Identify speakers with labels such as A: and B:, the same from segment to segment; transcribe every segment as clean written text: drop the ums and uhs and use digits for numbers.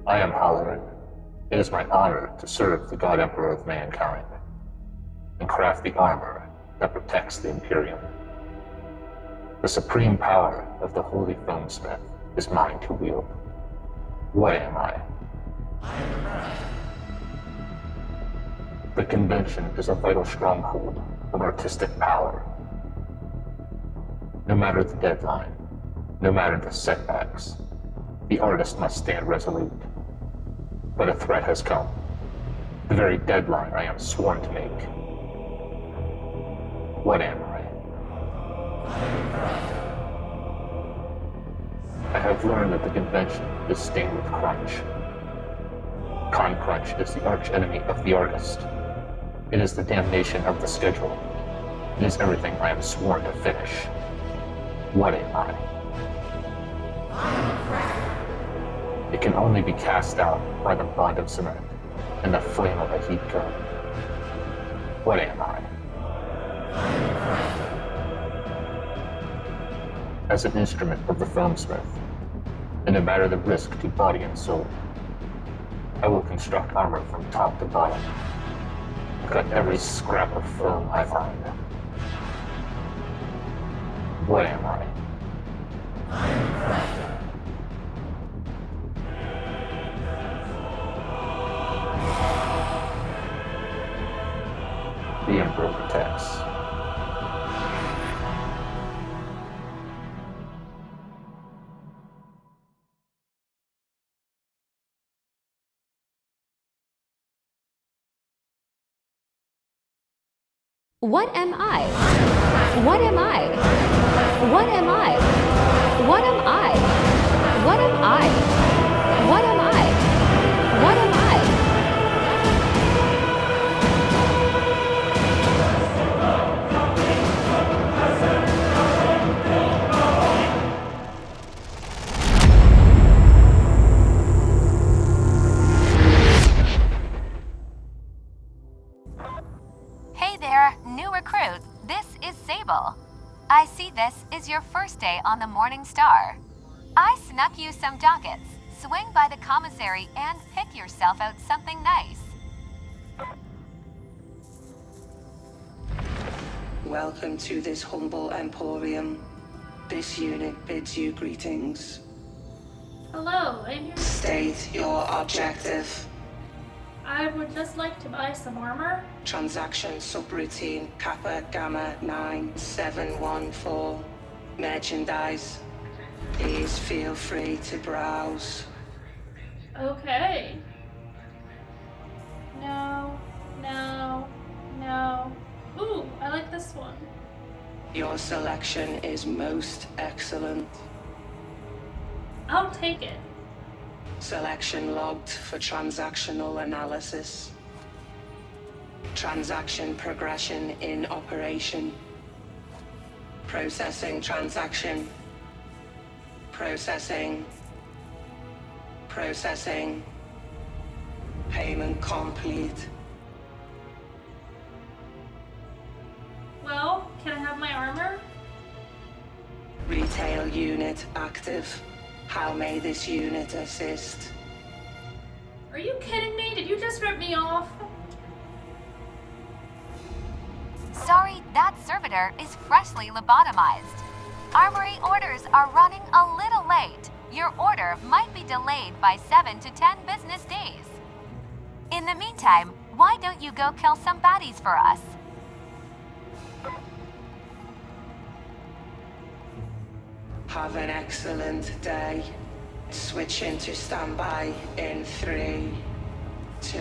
A: I am Halloran. It is my honor to serve the God Emperor of mankind and craft the armor that protects the Imperium. The supreme power of the Holy Foamsmith is mine to wield. What am I? The convention is a vital stronghold of artistic power. No matter the deadline, no matter the setbacks, the artist must stand resolute. But a threat has come. The very deadline I am sworn to make. What am I? I have learned that the convention is stained with crunch. Con crunch is the arch enemy of the artist. It is the damnation of the schedule. It is everything I am sworn to finish. What am I? It can only be cast out by the bond of cement and the flame of a heat gun. What am I? As an instrument of the Foamsmith, and no matter the risk to body and soul, I will construct armor from top to bottom, cut every scrap of foam I find. What am I? The Emperor protects.
B: What am I? What am I? What am I? What am I? What am I? What am I? What am I?
C: Hey there, new recruit. This is Sable. I see this is your first day on the Morning Star. I snuck you some dockets. Swing by the commissary and pick yourself out something nice.
D: Welcome to this humble emporium. This unit bids you greetings.
E: Hello, I'm here.
D: State your objective.
E: I would just like to buy some armor.
D: Transaction subroutine Kappa Gamma 9714. Merchandise. Please feel free to browse.
E: Okay. No, no, no. Ooh, I like this one.
D: Your selection is most excellent.
E: I'll take it.
D: Selection logged for transactional analysis. Transaction progression in operation. Processing transaction. Processing. Processing. Payment complete.
E: Well, can I have my armor?
D: Retail unit active. How may this unit assist?
E: Are you kidding me? Did you just rip me off?
C: Sorry, that servitor is freshly lobotomized. Armory orders are running a little late. Your order might be delayed by 7 to 10 business days. In the meantime, why don't you go kill some baddies for us?
D: Have an excellent day. Switch into standby in 3, 2,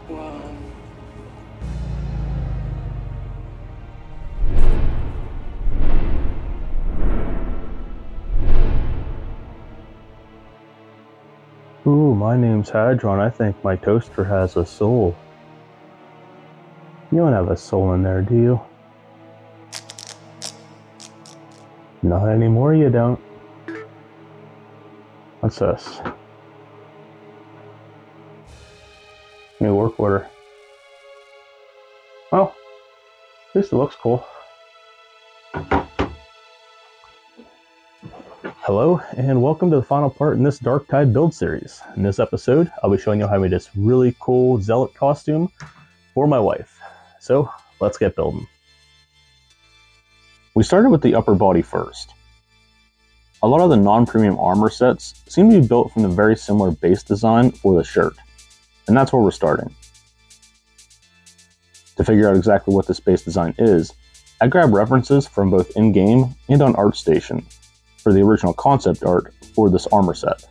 D: 1.
F: Ooh, my name's Hadron. I think my toaster has a soul. You don't have a soul in there, do you? Not anymore, you don't. What's this? New work order. Well, at least it looks cool. Hello, and welcome to the final part in this Darktide build series. In this episode, I'll be showing you how I made this really cool Zealot costume for my wife. So, let's get building. We started with the upper body first. A lot of the non-premium armor sets seem to be built from the very similar base design for the shirt, and that's where we're starting. To figure out exactly what this base design is, I grabbed references from both in-game and on ArtStation for the original concept art for this armor set.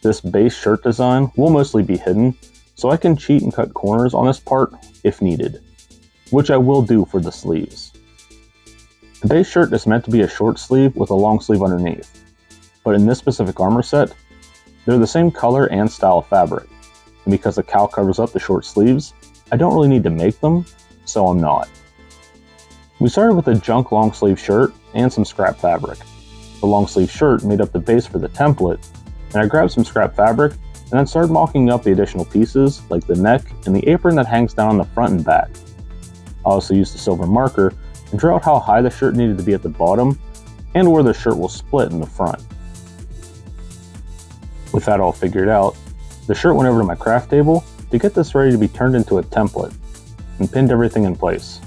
F: This base shirt design will mostly be hidden, so I can cheat and cut corners on this part if needed, which I will do for the sleeves. The base shirt is meant to be a short sleeve with a long sleeve underneath, but in this specific armor set, they're the same color and style of fabric, and because the cowl covers up the short sleeves, I don't really need to make them, so I'm not. We started with a junk long sleeve shirt and some scrap fabric. The long sleeve shirt made up the base for the template, and I grabbed some scrap fabric and then started mocking up the additional pieces like the neck and the apron that hangs down on the front and back. I also used a silver marker and drew out how high the shirt needed to be at the bottom and where the shirt will split in the front. With that all figured out, the shirt went over to my craft table to get this ready to be turned into a template and pinned everything in place.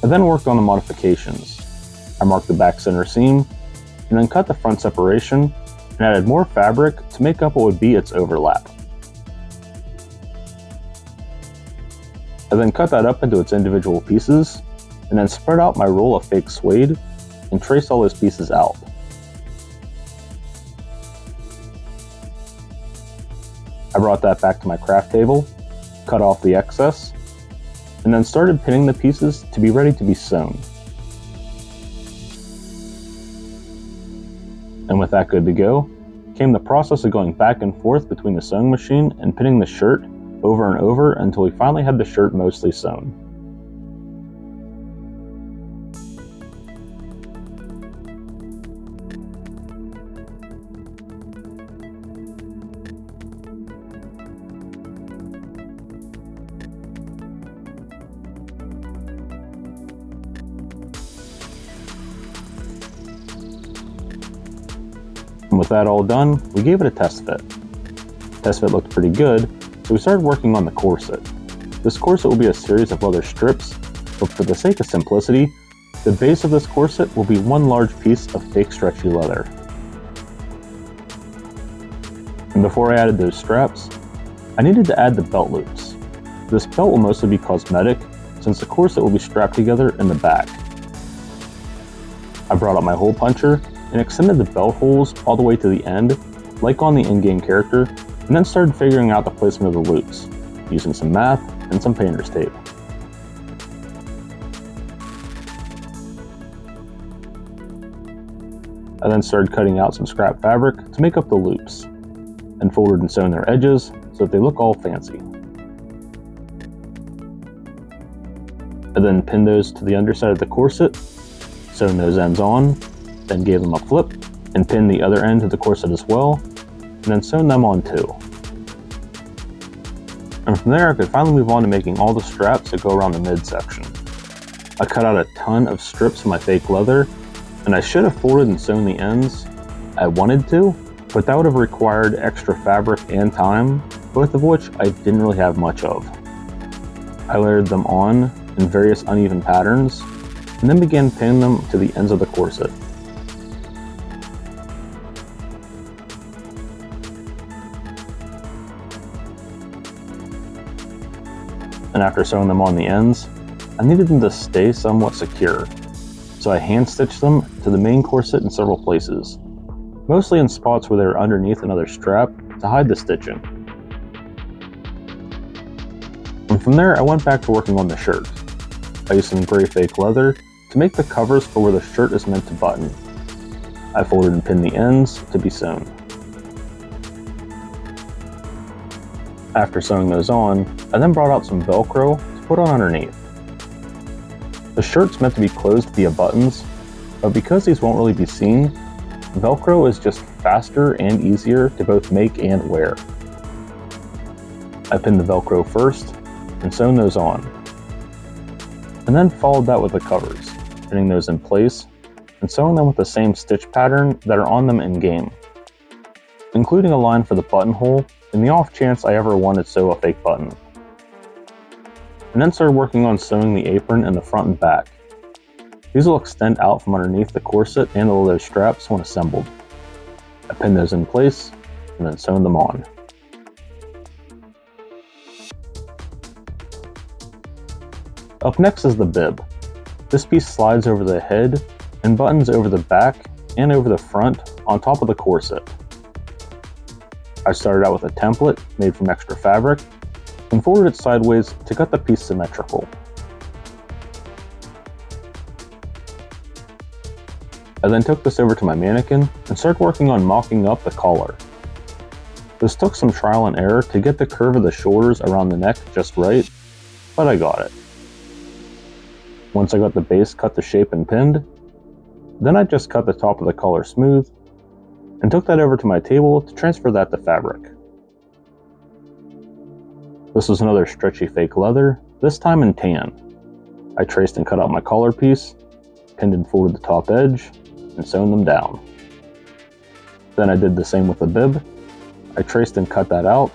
F: I then worked on the modifications. I marked the back center seam, and then cut the front separation, and added more fabric to make up what would be its overlap. I then cut that up into its individual pieces, and then spread out my roll of fake suede, and traced all those pieces out. I brought that back to my craft table, cut off the excess, and then started pinning the pieces to be ready to be sewn. And with that good to go, came the process of going back and forth between the sewing machine and pinning the shirt over and over until we finally had the shirt mostly sewn. And with that all done, we gave it a test fit. Test fit looked pretty good, so we started working on the corset. This corset will be a series of leather strips, but for the sake of simplicity, the base of this corset will be one large piece of fake stretchy leather. And before I added those straps, I needed to add the belt loops. This belt will mostly be cosmetic, since the corset will be strapped together in the back. I brought out my hole puncher and extended the belt holes all the way to the end, like on the in-game character, and then started figuring out the placement of the loops, using some math and some painter's tape. I then started cutting out some scrap fabric to make up the loops, and folded and sewn their edges so that they look all fancy. I then pinned those to the underside of the corset, sewn those ends on, then gave them a flip, and pinned the other end to the corset as well, and then sewn them on too. And from there I could finally move on to making all the straps that go around the midsection. I cut out a ton of strips of my fake leather, and I should have folded and sewn the ends. I wanted to, but that would have required extra fabric and time, both of which I didn't really have much of. I layered them on in various uneven patterns, and then began pinning them to the ends of the corset. And after sewing them on the ends, I needed them to stay somewhat secure, so I hand stitched them to the main corset in several places, mostly in spots where they were underneath another strap to hide the stitching. And from there I went back to working on the shirt. I used some gray fake leather to make the covers for where the shirt is meant to button. I folded and pinned the ends to be sewn. After sewing those on, I then brought out some Velcro to put on underneath. The shirt's meant to be closed via buttons, but because these won't really be seen, Velcro is just faster and easier to both make and wear. I pinned the Velcro first and sewn those on. and then followed that with the covers, pinning those in place and sewing them with the same stitch pattern that are on them in game, including a line for the buttonhole in the off chance I ever wanted to sew a fake button. And then started working on sewing the apron in the front and back. These will extend out from underneath the corset and the leather straps when assembled. I pinned those in place and then sewn them on. Up next is the bib. This piece slides over the head and buttons over the back and over the front on top of the corset. I started out with a template made from extra fabric and folded it sideways to cut the piece symmetrical. I then took this over to my mannequin and started working on mocking up the collar. This took some trial and error to get the curve of the shoulders around the neck just right, but I got it. Once I got the base cut to shape and pinned, then I just cut the top of the collar smooth and took that over to my table to transfer that to fabric. This was another stretchy fake leather, this time in tan. I traced and cut out my collar piece, pinned and folded the top edge, and sewn them down. Then I did the same with the bib. I traced and cut that out,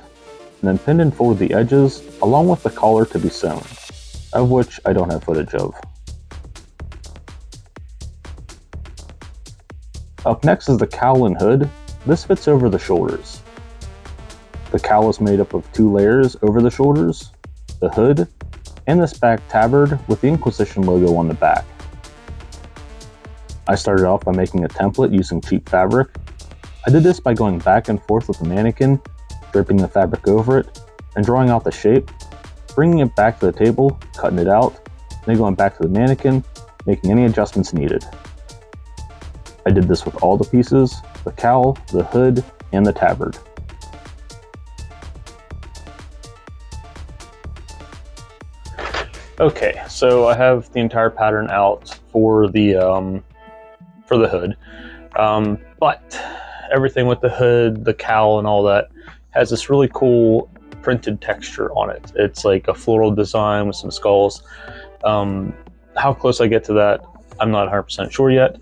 F: and then pinned and folded the edges along with the collar to be sewn, of which I don't have footage of. Up next is the cowl and hood. This fits over the shoulders. The cowl is made up of 2 layers over the shoulders, the hood, and this back tabard with the Inquisition logo on the back. I started off by making a template using cheap fabric. I did this by going back and forth with the mannequin, draping the fabric over it, and drawing out the shape, bringing it back to the table, cutting it out, then going back to the mannequin, making any adjustments needed. I did this with all the pieces, the cowl, the hood, and the tabard. Okay, so I have the entire pattern out for the hood, but everything with the hood, the cowl, and all that has this really cool printed texture on it. It's like a floral design with some skulls. How close I get to that, I'm not 100% sure yet.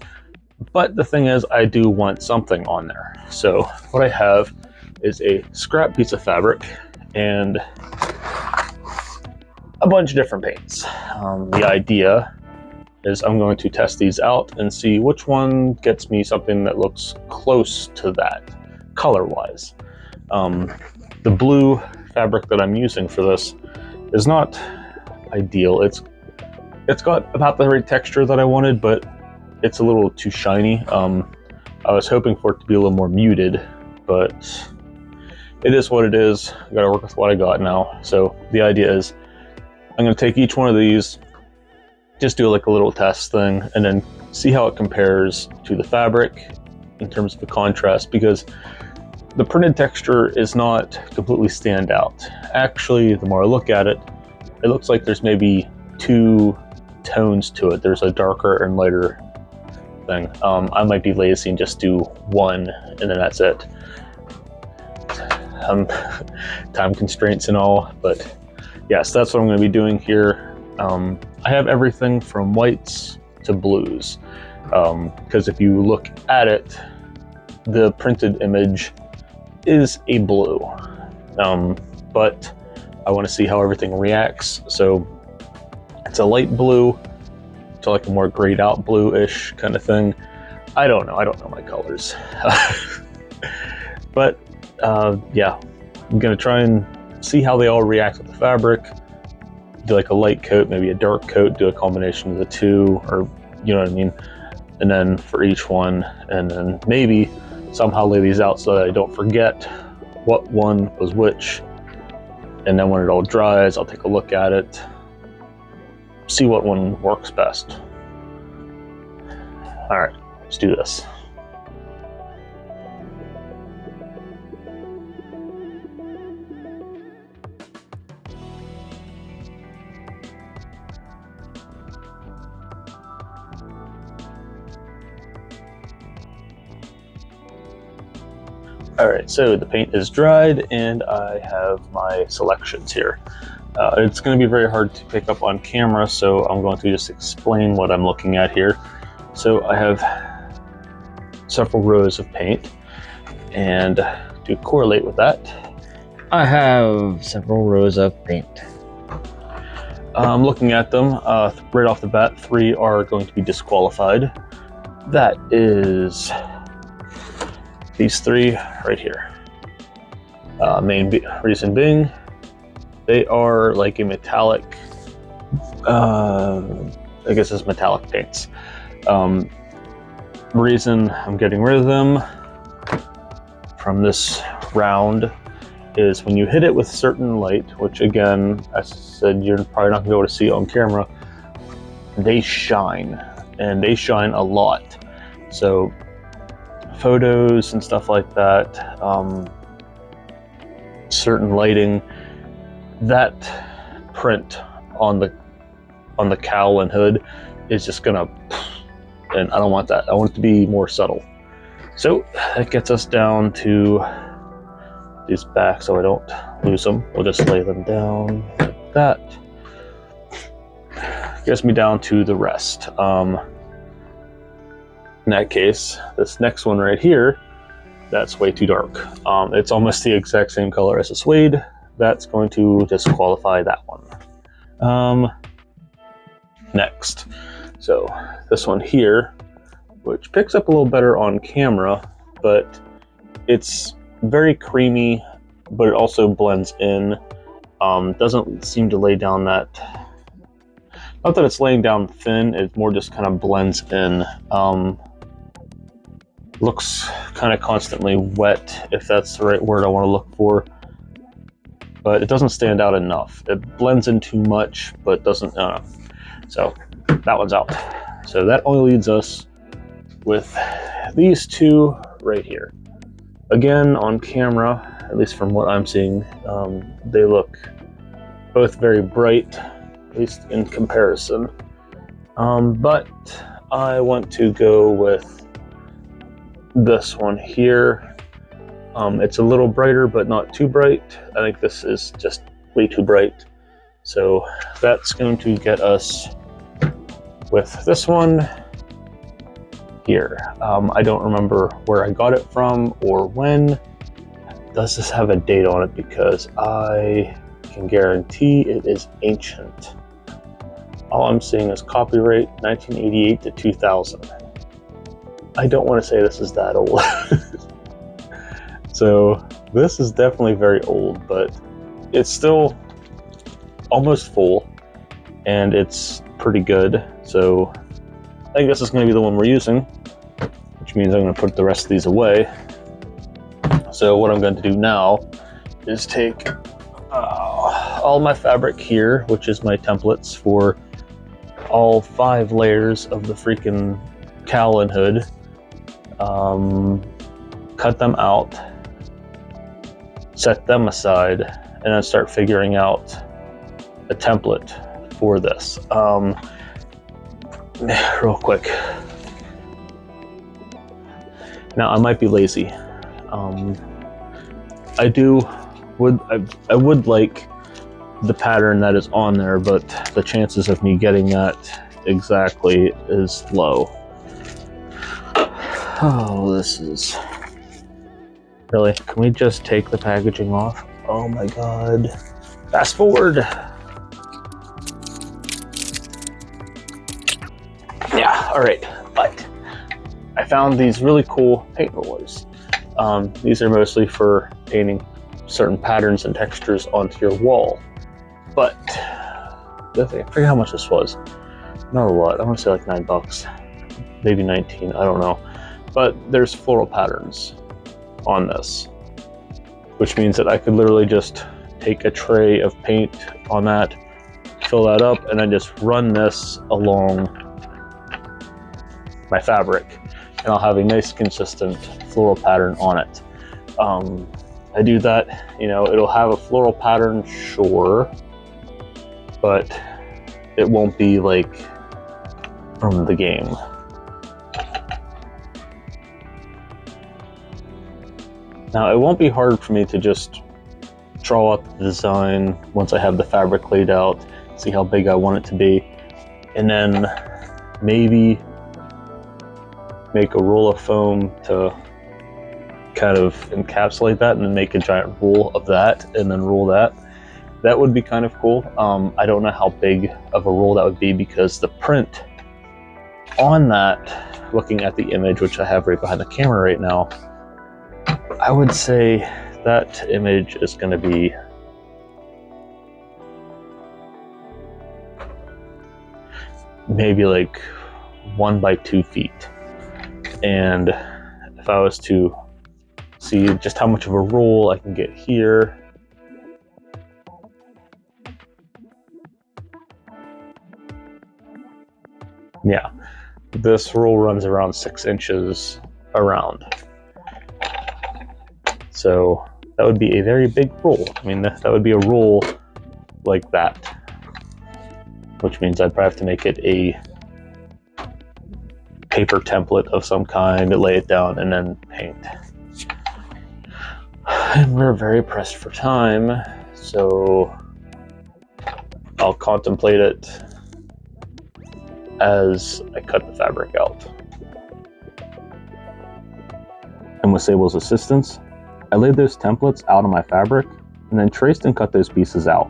F: But the thing is, I do want something on there. So what I have is a scrap piece of fabric and a bunch of different paints. The idea is I'm going to test these out and see which one gets me something that looks close to that color-wise. The blue fabric that I'm using for this is not ideal. It's got about the right texture that I wanted, but it's a little too shiny. I was hoping for it to be a little more muted, but it is what it is. I gotta work with what I got now. So the idea is I'm gonna take each one of these, just do like a little test thing, and then see how it compares to the fabric in terms of the contrast, because the printed texture is not completely stand out. Actually, the more I look at it, it looks like there's maybe 2 tones to it. There's a darker and lighter thing. I might be lazy and just do one and then that's it. Time constraints and all, but yes, that's what I'm going to be doing here. I have everything from whites to blues, because if you look at it, the printed image is a blue, but I want to see how everything reacts. So it's a light blue to like a more grayed out blue-ish kind of thing. I don't know my colors. But yeah, I'm gonna try and see how they all react with the fabric. Do like a light coat, maybe a dark coat, do a combination of the two, or you know what I mean? And then for each one, and then maybe somehow lay these out so that I don't forget what one was which. And then when it all dries, I'll take a look at it, see what one works best. All right, let's do this. All right, so the paint is dried and I have my selections here. It's going to be very hard to pick up on camera, so I'm going to just explain what I'm looking at here. So I have several rows of paint, and to correlate with that, I have several rows of paint. I'm looking at them right off the bat. 3 are going to be disqualified. That is these 3 right here. Reason being, they are like a metallic, I guess it's metallic paints. Reason I'm getting rid of them from this round is when you hit it with certain light, which again, as I said, you're probably not gonna be able to see on camera, they shine, and they shine a lot. So photos and stuff like that, certain lighting, that print on the cowl and hood is just gonna, and I don't want that. I want it to be more subtle. So that gets us down to these back so I don't lose them. We'll just lay them down like that. Gets me down to the rest. In that case, this next one right here, that's way too dark. It's almost the exact same color as the suede. That's going to disqualify that one. Next, so this one here, which picks up a little better on camera, but it's very creamy, but it also blends in. Doesn't seem to lay down that, not that it's laying down thin, it more just kind of blends in. Looks kind of constantly wet, if that's the right word I want to look for, but it doesn't stand out enough. It blends in too much, but doesn't, so that one's out. So that only leaves us with these 2 right here. Again, on camera, at least from what I'm seeing, they look both very bright, at least in comparison. But I want to go with this one here. It's a little brighter, but not too bright. I think this is just way too bright. So that's going to get us with this one here. I don't remember where I got it from or when. Does this have a date on it? Because I can guarantee it is ancient. All I'm seeing is copyright 1988 to 2000. I don't want to say this is that old. So this is definitely very old, but it's still almost full and it's pretty good. So I think this is going to be the one we're using, which means I'm going to put the rest of these away. So what I'm going to do now is take all my fabric here, which is my templates for all 5 layers of the freaking cowl and hood, cut them out, set them aside, and then start figuring out a template for this. Real quick. Now I might be lazy. I would like the pattern that is on there, but the chances of me getting that exactly is low. Oh, this is... Really? Can we just take the packaging off? Oh my god. Fast forward! Yeah, alright. But I found these really cool paint rollers. These are mostly for painting certain patterns and textures onto your wall. But I forget how much this was. Not a lot. I want to say like $9, maybe 19. I don't know. But there's floral patterns on this, which means that I could literally just take a tray of paint on that, fill that up, and then just run this along my fabric, and I'll have a nice consistent floral pattern on it. I do that, you know, it'll have a floral pattern, sure, but it won't be like from the game. Now, it won't be hard for me to just draw out the design once I have the fabric laid out, see how big I want it to be, and then maybe make a roll of foam to kind of encapsulate that, and then make a giant roll of that, and then roll that. That would be kind of cool. I don't know how big of a roll that would be, because the print on that, looking at the image, which I have right behind the camera right now, I would say that image is going to be maybe like 1 by 2 feet. And if I was to see just how much of a roll I can get here, yeah, this roll runs around 6 inches around. So that would be a very big roll. I mean, that would be a roll like that, which means I'd probably have to make it a paper template of some kind, lay it down, and then paint. And we're very pressed for time, so I'll contemplate it as I cut the fabric out. And with Sable's assistance, I laid those templates out on my fabric and then traced and cut those pieces out.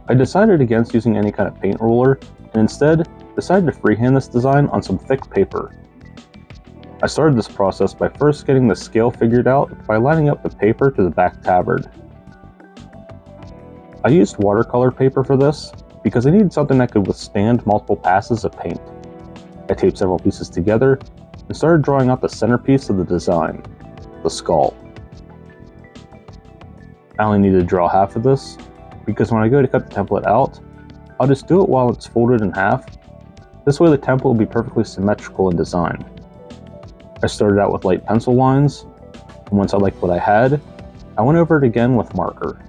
F: I decided against using any kind of paint roller and instead decided to freehand this design on some thick paper. I started this process by first getting the scale figured out by lining up the paper to the back tabard. I used watercolor paper for this because I needed something that could withstand multiple passes of paint. I taped several pieces together and started drawing out the centerpiece of the design, the skull. I only needed to draw half of this because when I go to cut the template out, I'll just do it while it's folded in half. This way the template will be perfectly symmetrical in design. I started out with light pencil lines, and once I liked what I had, I went over it again with marker.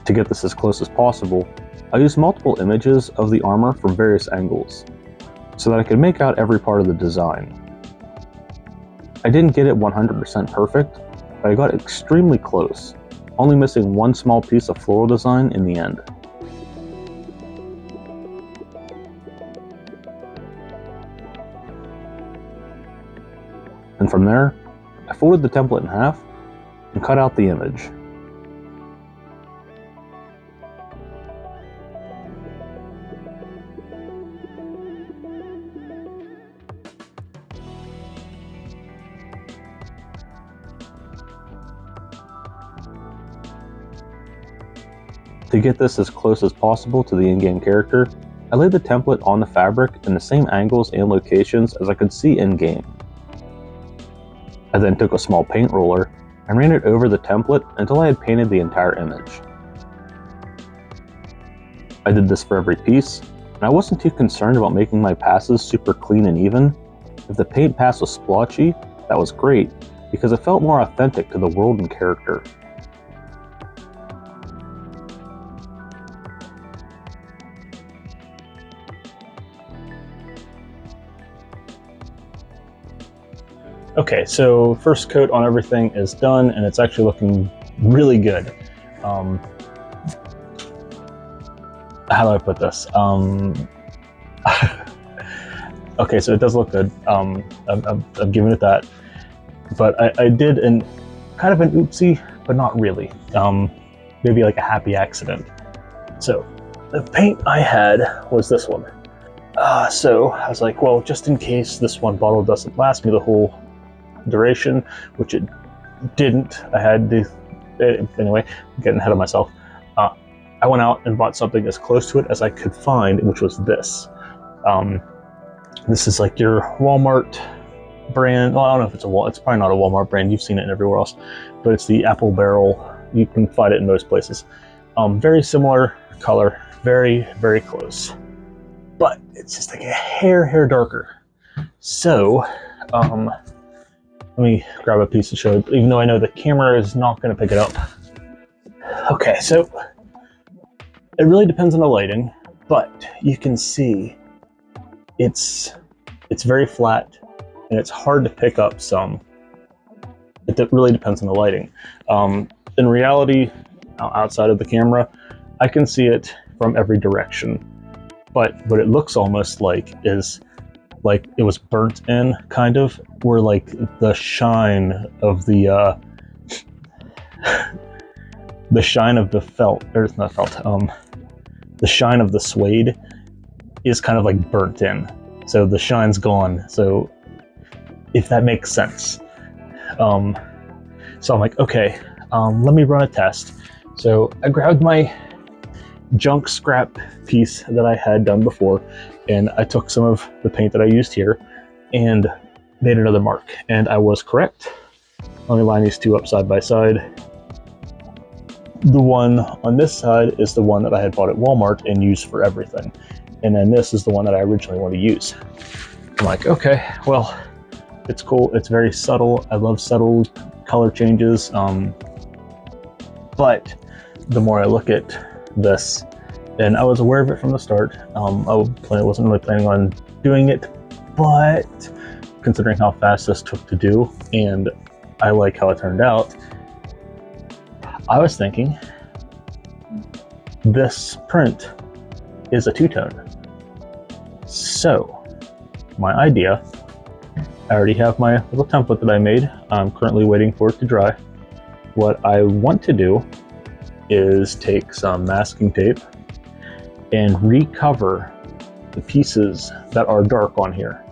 F: To get this as close as possible, I used multiple images of the armor from various angles, so that I could make out every part of the design. I didn't get it 100% perfect, but I got extremely close, only missing one small piece of floral design in the end. And from there, I folded the template in half and cut out the image. To get this as close as possible to the in-game character, I laid the template on the fabric in the same angles and locations as I could see in-game. I then took a small paint roller and ran it over the template until I had painted the entire image. I did this for every piece, and I wasn't too concerned about making my passes super clean and even. If the paint pass was splotchy, that was great, because it felt more authentic to the world and character. Okay, so first coat on everything is done, and it's actually looking really good. How do I put this? Okay, so it does look good. I'm giving it that. But I did kind of an oopsie, but not really. Maybe like a happy accident. So the paint I had was this one. So I was like, well, just in case this one bottle doesn't last me the whole duration, which it didn't. I had to, anyway, I'm getting ahead of myself. I went out and bought something as close to it as I could find, which was this. This is like your Walmart brand. Well, I don't know if it's it's probably not a Walmart brand. You've seen it everywhere else, but it's the Apple Barrel. You can find it in most places. Very similar color, very, very close, but it's just like a hair darker. So, let me grab a piece to show you, even though I know the camera is not going to pick it up. Okay, so It really depends on the lighting, but you can see it's very flat and it's hard to pick up some. It really depends on the lighting. In reality, outside of the camera, I can see it from every direction, but what it looks almost like is like it was burnt in, kind of, where like the shine of the the shine of the felt, or it's not felt, the shine of the suede is kind of like burnt in. So the shine's gone. So if that makes sense. So I'm like, okay, let me run a test. So I grabbed my junk scrap piece that I had done before, and I took some of the paint that I used here and made another mark. And I was correct. Let me line these two up side by side. The one on this side is the one that I had bought at Walmart and used for everything. And then this is the one that I originally wanted to use. I'm like, okay, well, it's cool. It's very subtle. I love subtle color changes. But the more I look at this, and I was aware of it from the start. I wasn't really planning on doing it, but considering how fast this took to do, and I like how it turned out, I was thinking this print is a two-tone. So my idea, I already have my little template that I made. I'm currently waiting for it to dry. What I want to do is take some masking tape and recover the pieces that are dark on here,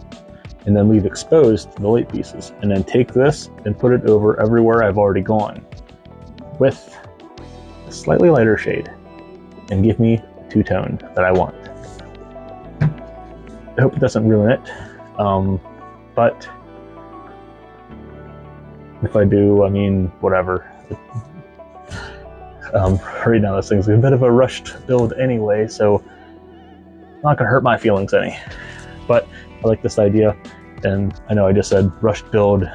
F: and then leave exposed the light pieces, and then take this and put it over everywhere I've already gone with a slightly lighter shade and give me a two-tone that I want. I hope it doesn't ruin it, but if I do, I mean, whatever. Right now this thing's a bit of a rushed build anyway, so not gonna hurt my feelings any. But I like this idea, and I know I just said rushed build.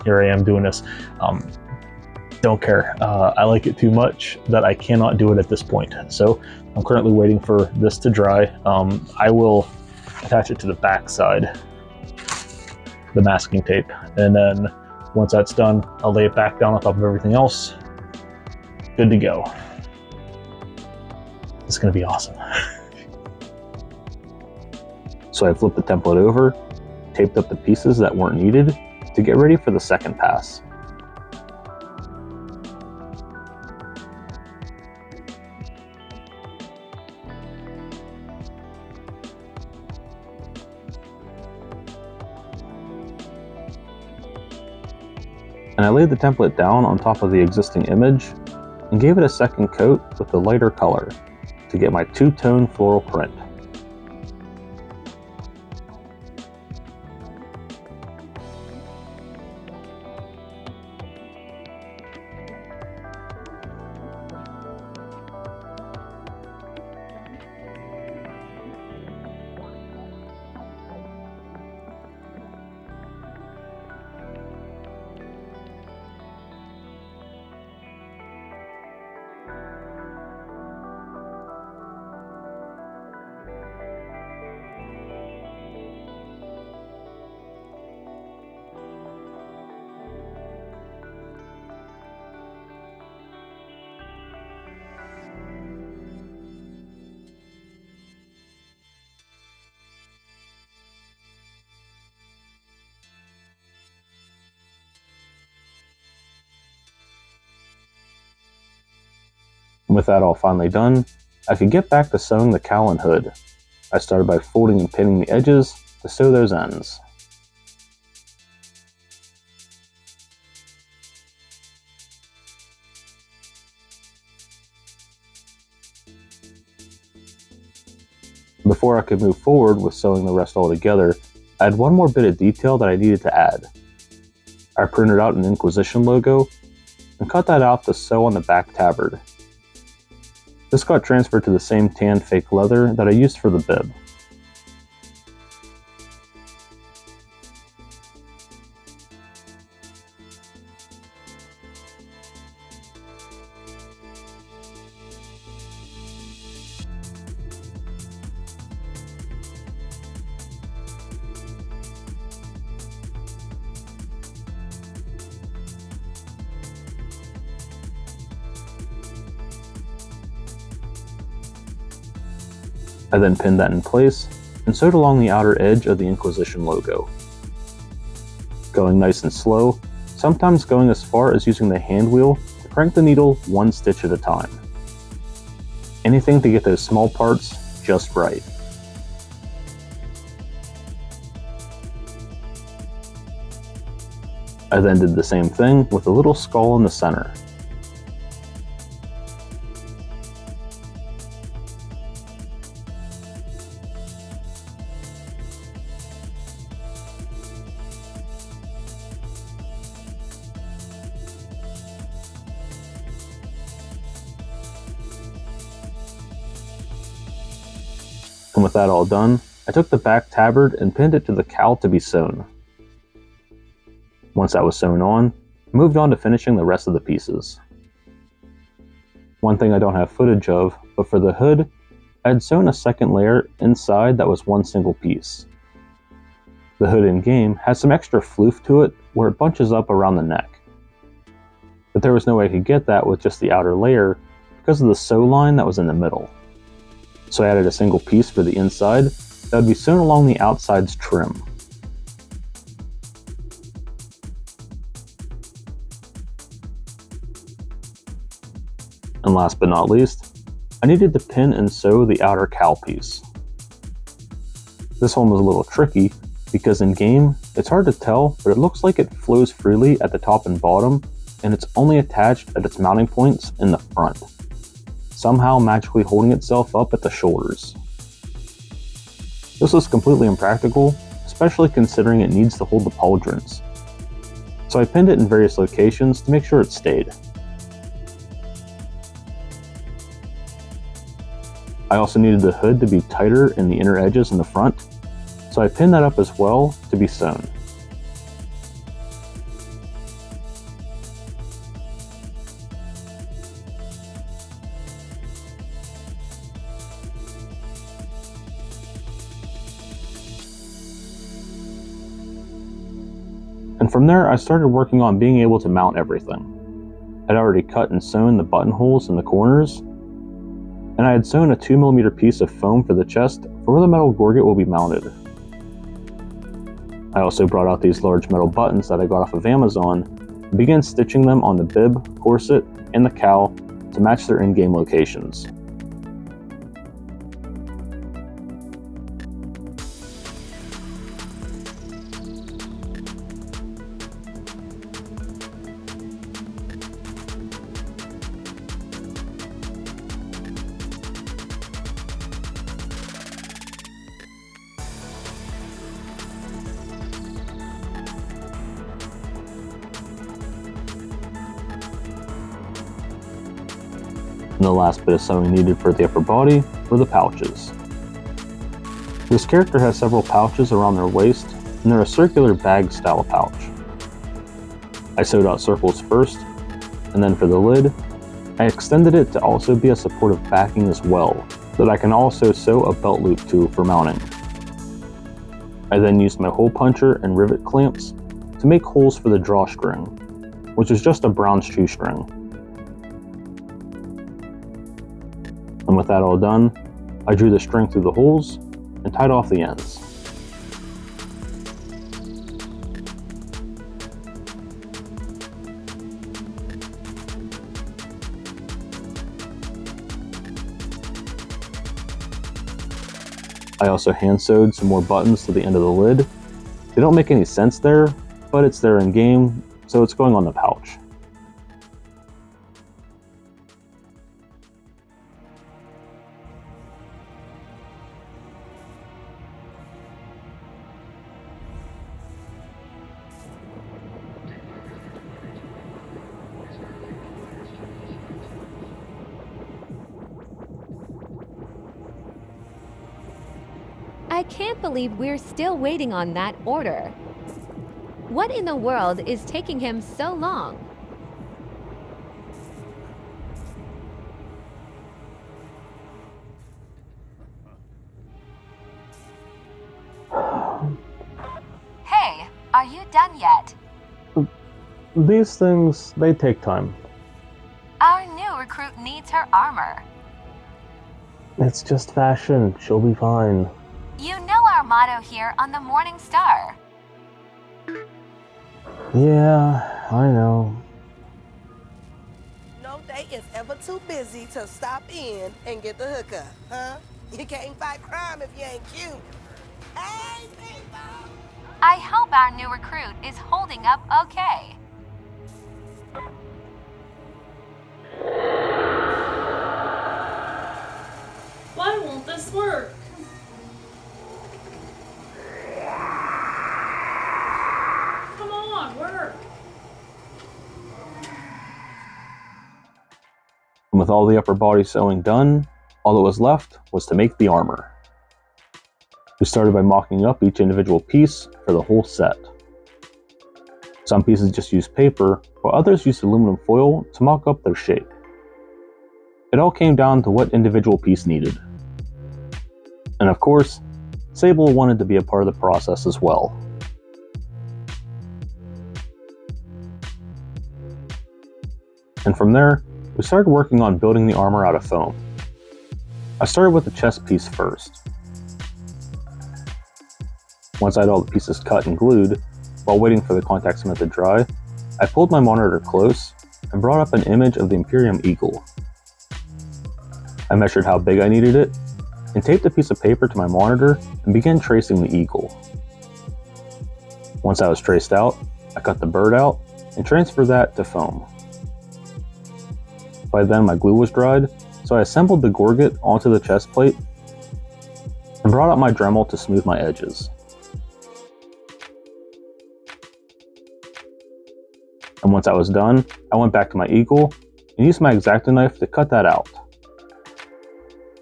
F: Here I am doing this. Don't care. I like it too much that I cannot do it at this point. So I'm currently waiting for this to dry. I will attach it to the back side, the masking tape, and then once that's done, I'll lay it back down on top of everything else. Good to go. It's gonna be awesome. So I flipped the template over, taped up the pieces that weren't needed to get ready for the second pass. And I laid the template down on top of the existing image and gave it a second coat with a lighter color to get my two-tone floral print. With that all finally done, I could get back to sewing the cowl and hood. I started by folding and pinning the edges to sew those ends. Before I could move forward with sewing the rest all together, I had one more bit of detail that I needed to add. I printed out an Inquisition logo and cut that out to sew on the back tabard. This got transferred to the same tan fake leather that I used for the bib. I then pinned that in place and sewed along the outer edge of the Inquisition logo. Going nice and slow, sometimes going as far as using the hand wheel to crank the needle one stitch at a time. Anything to get those small parts just right. I then did the same thing with a little skull in the center. And with that all done, I took the back tabard and pinned it to the cowl to be sewn. Once that was sewn on, I moved on to finishing the rest of the pieces. One thing I don't have footage of, but for the hood, I had sewn a second layer inside that was one single piece. The hood in-game has some extra floof to it where it bunches up around the neck. But there was no way I could get that with just the outer layer because of the sew line that was in the middle. So I added a single piece for the inside that would be sewn along the outside's trim. And last but not least, I needed to pin and sew the outer cowl piece. This one was a little tricky because in game, it's hard to tell, but it looks like it flows freely at the top and bottom, and it's only attached at its mounting points in the front, somehow magically holding itself up at the shoulders. This was completely impractical, especially considering it needs to hold the pauldrons. So I pinned it in various locations to make sure it stayed. I also needed the hood to be tighter in the inner edges in the front, so I pinned that up as well to be sewn. And from there, I started working on being able to mount everything. I'd already cut and sewn the buttonholes in the corners, and I had sewn a 2mm piece of foam for the chest for where the metal gorget will be mounted. I also brought out these large metal buttons that I got off of Amazon and began stitching them on the bib, corset, and the cowl to match their in-game locations. And the last bit of sewing needed for the upper body were the pouches. This character has several pouches around their waist, and they're a circular bag style pouch. I sewed out circles first, and then for the lid, I extended it to also be a supportive backing as well, that I can also sew a belt loop to for mounting. I then used my hole puncher and rivet clamps to make holes for the drawstring, which is just a brown shoestring. And with that all done, I drew the string through the holes and tied off the ends. I also hand sewed some more buttons to the end of the lid. They don't make any sense there, but it's there in game, so it's going on the pouch.
B: I can't believe we're still waiting on that order. What in the world is taking him so long?
C: Hey, are you done yet?
F: These things, they take time.
C: Our new recruit needs her armor.
F: It's just fashion. She'll be fine.
C: You know our motto here on the Morning Star.
F: Yeah, I know.
G: No day is ever too busy to stop in and get the hookup, huh? You can't fight crime if you ain't cute. Hey, people!
C: I hope our new recruit is holding up okay.
E: Why won't this work? Come on, work.
F: And with all the upper body sewing done, all that was left was to make the armor. We started by mocking up each individual piece for the whole set. Some pieces just used paper, while others used aluminum foil to mock up their shape. It all came down to what individual piece needed. And of course, Sable wanted to be a part of the process as well. And from there, we started working on building the armor out of foam. I started with the chest piece first. Once I had all the pieces cut and glued, while waiting for the contact cement to dry, I pulled my monitor close and brought up an image of the Imperium Eagle. I measured how big I needed it, and taped a piece of paper to my monitor and began tracing the eagle. Once I was traced out, I cut the bird out and transferred that to foam. By then my glue was dried, so I assembled the gorget onto the chest plate and brought out my Dremel to smooth my edges. And once I was done, I went back to my eagle and used my X-Acto knife to cut that out.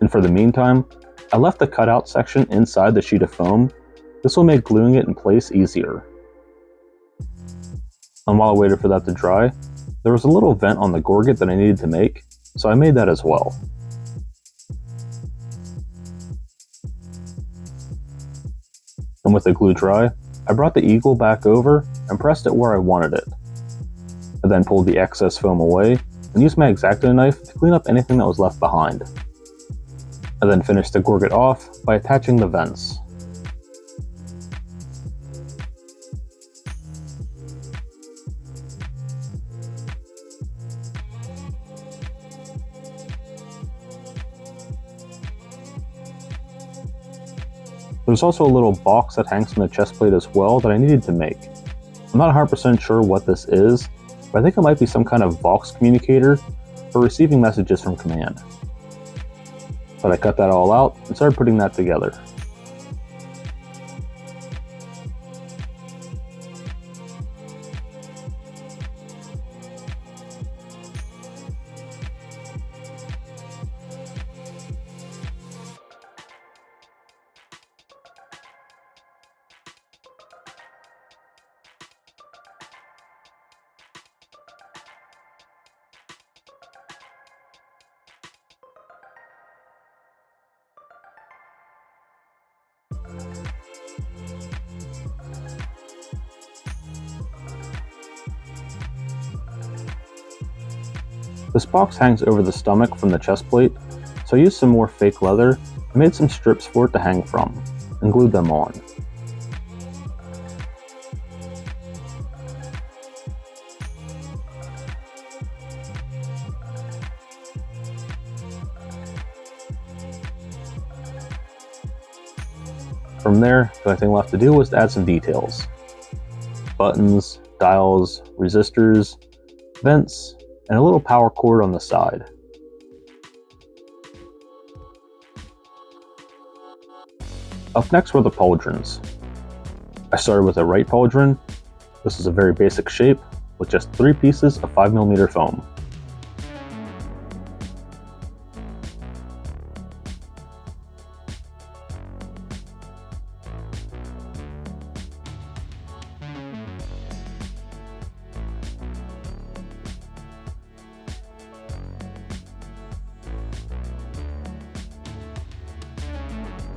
F: And for the meantime, I left the cutout section inside the sheet of foam. This will make gluing it in place easier. And while I waited for that to dry, there was a little vent on the gorget that I needed to make, so I made that as well. And with the glue dry, I brought the eagle back over and pressed it where I wanted it. I then pulled the excess foam away and used my X-Acto knife to clean up anything that was left behind. I then finished the gorget off by attaching the vents. There's also a little box that hangs from the chest plate as well that I needed to make. I'm not 100% sure what this is, but I think it might be some kind of Vox communicator for receiving messages from command. But I cut that all out and started putting that together. This box hangs over the stomach from the chest plate, so I used some more fake leather and made some strips for it to hang from, and glued them on. From there, the only thing left to do was to add some details. Buttons, dials, resistors, vents, and a little power cord on the side. Up next were the pauldrons. I started with a right pauldron. This is a very basic shape with just 3 pieces of 5mm foam.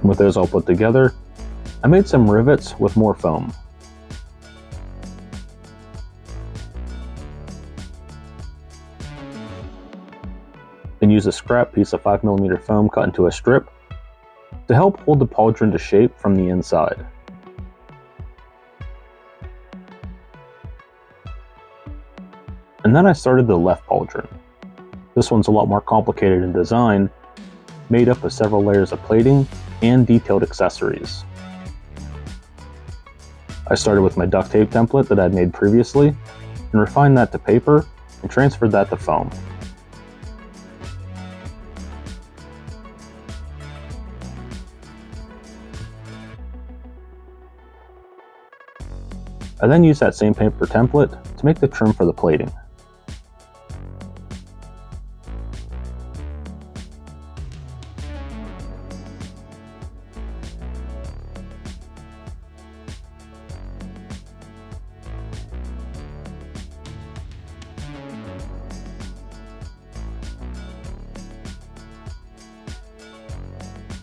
F: With those all put together, I made some rivets with more foam. and use a scrap piece of 5mm foam cut into a strip to help hold the pauldron to shape from the inside. And then I started the left pauldron. This one's a lot more complicated in design, made up of several layers of plating and detailed accessories. I started with my duct tape template that I'd made previously, and refined that to paper, and transferred that to foam. I then used that same paper template to make the trim for the plating.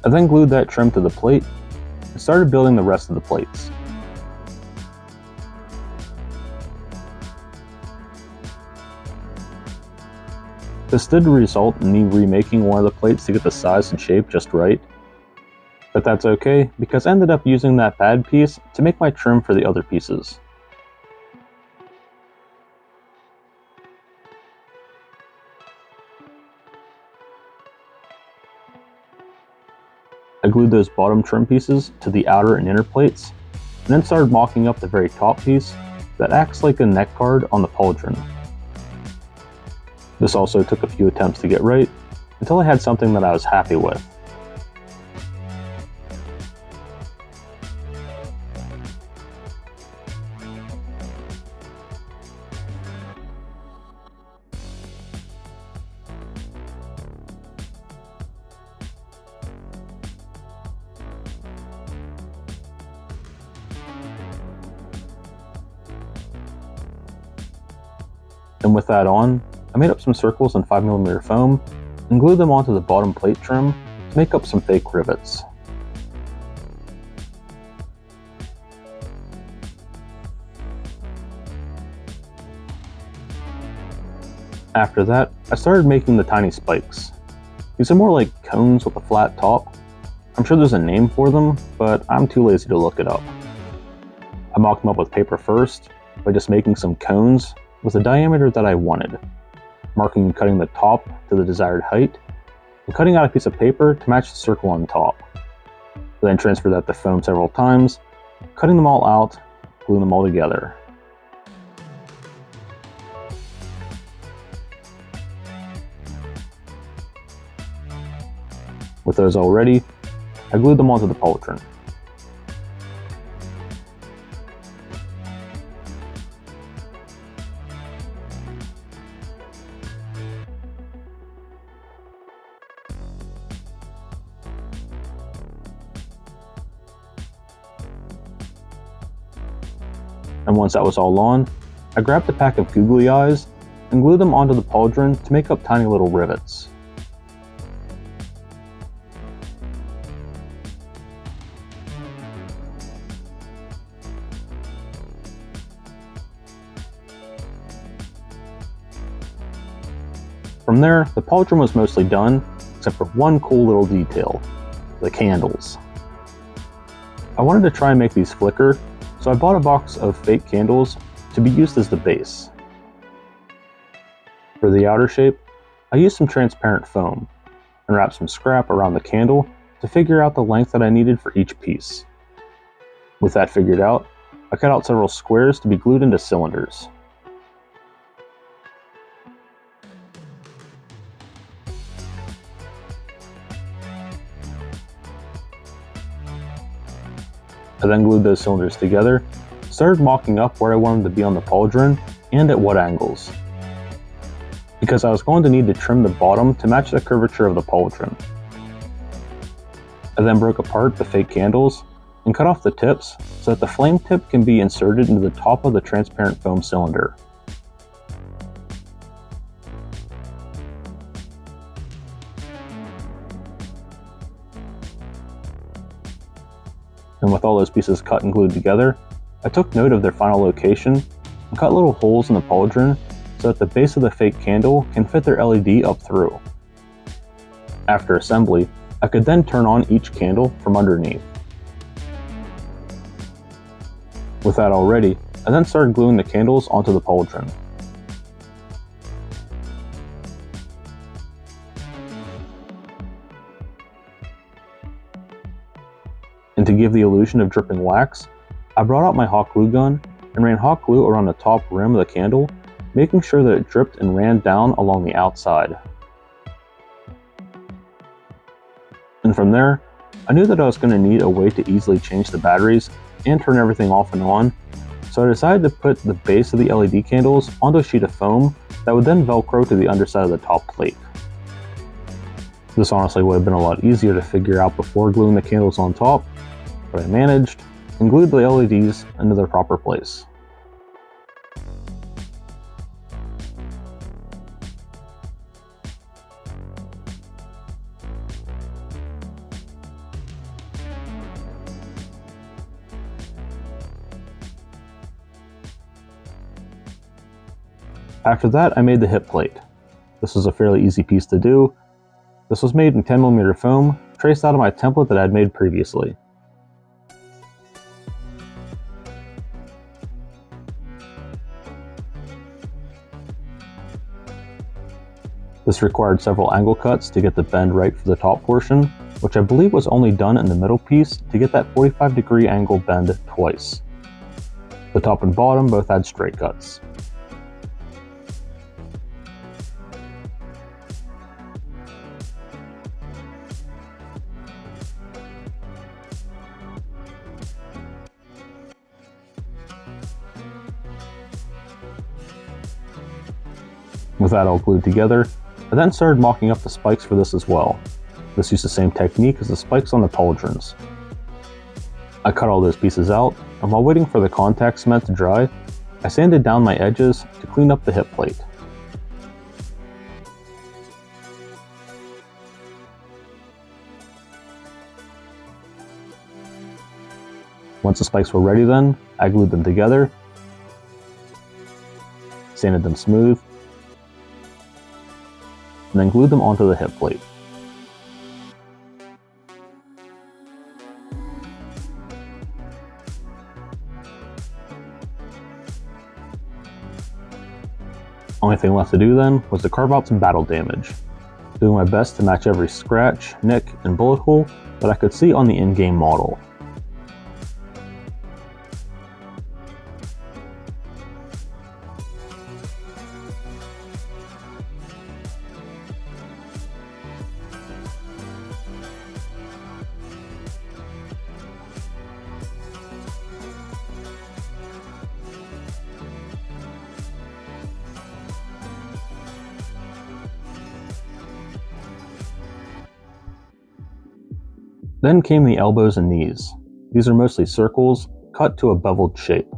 F: I then glued that trim to the plate and started building the rest of the plates. This did result in me remaking one of the plates to get the size and shape just right, but that's okay because I ended up using that bad piece to make my trim for the other pieces. I glued those bottom trim pieces to the outer and inner plates, and then started mocking up the very top piece that acts like a neck guard on the pauldron. This also took a few attempts to get right, until I had something that I was happy with. And with that on, I made up some circles in 5mm foam and glued them onto the bottom plate trim to make up some fake rivets. After that, I started making the tiny spikes. These are more like cones with a flat top. I'm sure there's a name for them, but I'm too lazy to look it up. I mocked them up with paper first by just making some cones with a diameter that I wanted, marking and cutting the top to the desired height, and cutting out a piece of paper to match the circle on top. I then transferred that to foam several times, cutting them all out, gluing them all together. With those all ready, I glued them onto the pauldron. And once that was all on, I grabbed a pack of googly eyes and glued them onto the pauldron to make up tiny little rivets. From there, the pauldron was mostly done, except for one cool little detail: the candles. I wanted to try and make these flicker, so I bought a box of fake candles to be used as the base. For the outer shape, I used some transparent foam and wrapped some scrap around the candle to figure out the length that I needed for each piece. With that figured out, I cut out several squares to be glued into cylinders. I then glued those cylinders together, started mocking up where I wanted to be on the pauldron and at what angles, because I was going to need to trim the bottom to match the curvature of the pauldron. I then broke apart the fake candles and cut off the tips so that the flame tip can be inserted into the top of the transparent foam cylinder. And with all those pieces cut and glued together, I took note of their final location and cut little holes in the pauldron so that the base of the fake candle can fit their LED up through. After assembly, I could then turn on each candle from underneath. With that all ready, I then started gluing the candles onto the pauldron. And to give the illusion of dripping wax, I brought out my hot glue gun and ran hot glue around the top rim of the candle, making sure that it dripped and ran down along the outside. And from there, I knew that I was going to need a way to easily change the batteries and turn everything off and on, so I decided to put the base of the LED candles onto a sheet of foam that would then velcro to the underside of the top plate. This honestly would have been a lot easier to figure out before gluing the candles on top, but I managed and glued the LEDs into their proper place. After that, I made the hip plate. This was a fairly easy piece to do. This was made in 10mm foam, traced out of my template that I had made previously. This required several angle cuts to get the bend right for the top portion, which I believe was only done in the middle piece to get that 45-degree angle bend twice. The top and bottom both had straight cuts. With that all glued together, I then started mocking up the spikes for this as well. This used the same technique as the spikes on the pauldrons. I cut all those pieces out, and while waiting for the contact cement to dry, I sanded down my edges to clean up the hip plate. Once the spikes were ready then, I glued them together, sanded them smooth, and then glued them onto the hip plate. Only thing left to do then was to carve out some battle damage, doing my best to match every scratch, nick, and bullet hole that I could see on the in-game model. Then came the elbows and knees. These are mostly circles, cut to a beveled shape.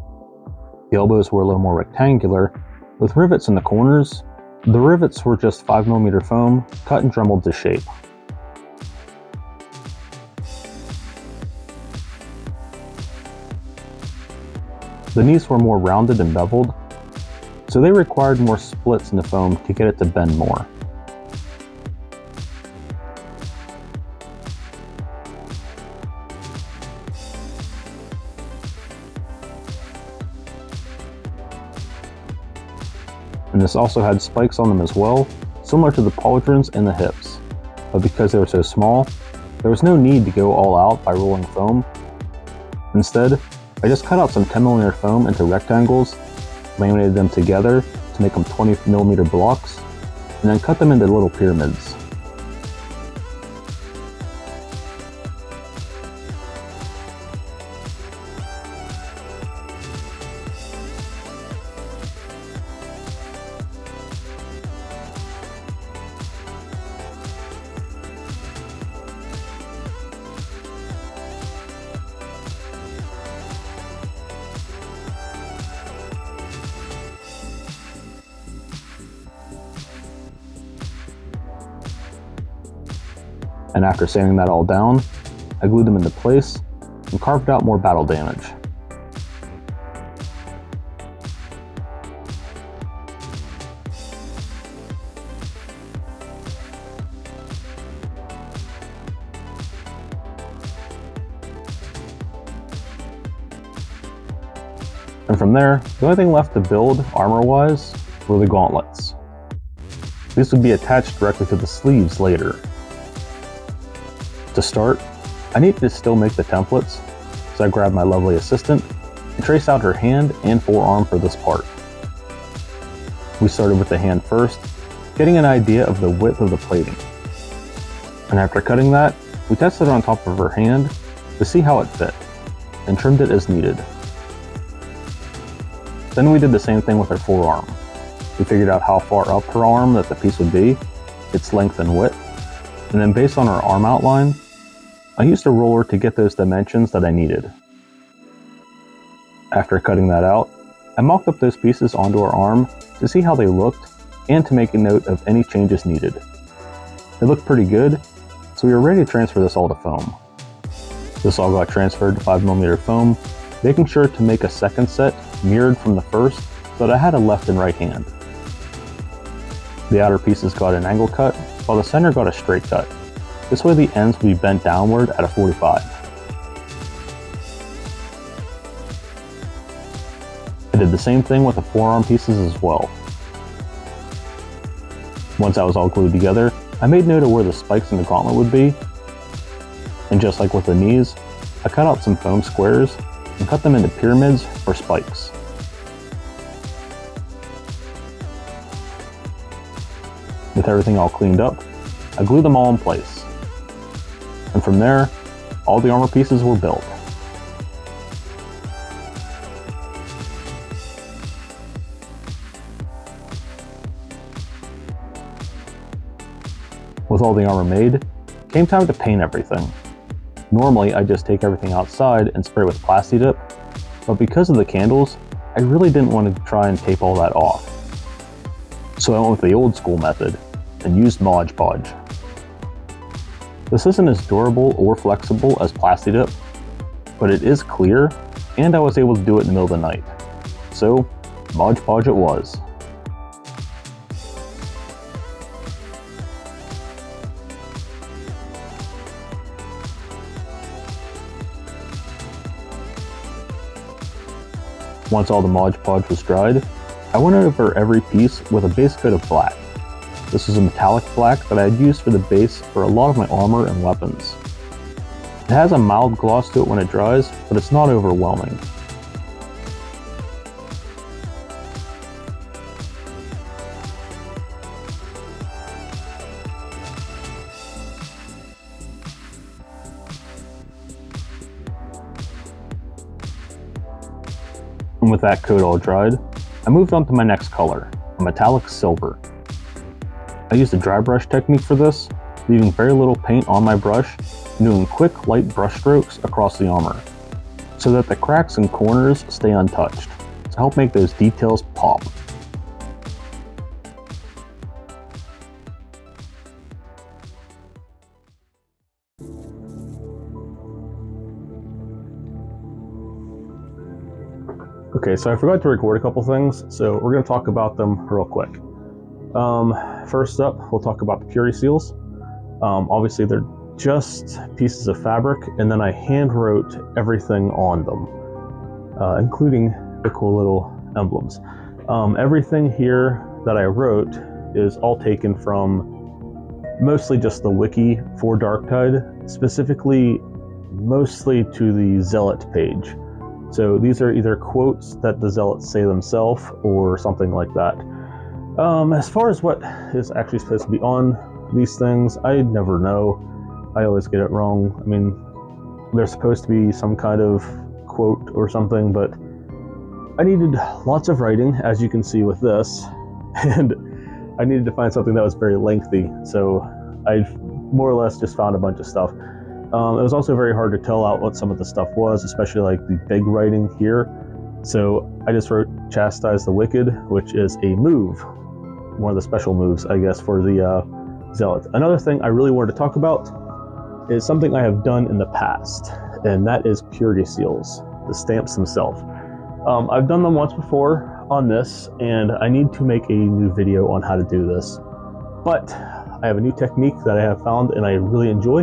F: The elbows were a little more rectangular, with rivets in the corners. The rivets were just 5mm foam, cut and dremeled to shape. The knees were more rounded and beveled, so they required more splits in the foam to get it to bend more. And this also had spikes on them as well, similar to the pauldrons and the hips. But because they were so small, there was no need to go all out by rolling foam. Instead, I just cut out some 10mm foam into rectangles, laminated them together to make them 20mm blocks, and then cut them into little pyramids. And after sanding that all down, I glued them into place and carved out more battle damage. And from there, the only thing left to build armor-wise were the gauntlets. These would be attached directly to the sleeves later. To start, I needed to still make the templates, so I grabbed my lovely assistant and traced out her hand and forearm for this part. We started with the hand first, getting an idea of the width of the plating. And after cutting that, we tested it on top of her hand to see how it fit, and trimmed it as needed. Then we did the same thing with her forearm. We figured out how far up her arm that the piece would be, its length and width, and then based on her arm outline, I used a roller to get those dimensions that I needed. After cutting that out, I mocked up those pieces onto her arm to see how they looked and to make a note of any changes needed. They looked pretty good, so we were ready to transfer this all to foam. This all got transferred to 5mm foam, making sure to make a second set mirrored from the first so that I had a left and right hand. The outer pieces got an angle cut, while the center got a straight cut. This way the ends would be bent downward at a 45. I did the same thing with the forearm pieces as well. Once that was all glued together, I made note of where the spikes in the gauntlet would be, and just like with the knees, I cut out some foam squares and cut them into pyramids or spikes. With everything all cleaned up, I glued them all in place. And from there, all the armor pieces were built. With all the armor made, came time to paint everything. Normally, I just take everything outside and spray with Plasti Dip, but because of the candles, I really didn't want to try and tape all that off. So I went with the old school method and used Mod Podge. This isn't as durable or flexible as Plasti Dip, but it is clear, and I was able to do it in the middle of the night. So, Mod Podge it was. Once all the Mod Podge was dried, I went over every piece with a base coat of black. This was a metallic black that I had used for the base for a lot of my armor and weapons. It has a mild gloss to it when it dries, but it's not overwhelming. And with that coat all dried, I moved on to my next color, a metallic silver. I used a dry brush technique for this, leaving very little paint on my brush and doing quick light brush strokes across the armor, so that the cracks and corners stay untouched, to help make those details pop. Okay, so I forgot to record a couple things, so we're going to talk about them real quick. First up, we'll talk about the purity seals. Obviously, they're just pieces of fabric, and then I hand wrote everything on them, including the cool little emblems. Everything here that I wrote is all taken from mostly just the wiki for Darktide, specifically mostly to the Zealot page. So these are either quotes that the Zealots say themselves or something like that. As far as what is actually supposed to be on these things, I never know. I always get it wrong. I mean, there's supposed to be some kind of quote or something, but I needed lots of writing, as you can see with this, and I needed to find something that was very lengthy, so I more or less just found a bunch of stuff. It was also very hard to tell out what some of the stuff was, especially like the big writing here. So I just wrote Chastise the Wicked, which is a move, one of the special moves, I guess, for the Zealot. Another thing I really wanted to talk about is something I have done in the past, and that is purity seals, the stamps themselves. I've done them once before on this, and I need to make a new video on how to do this. But I have a new technique that I have found and I really enjoy,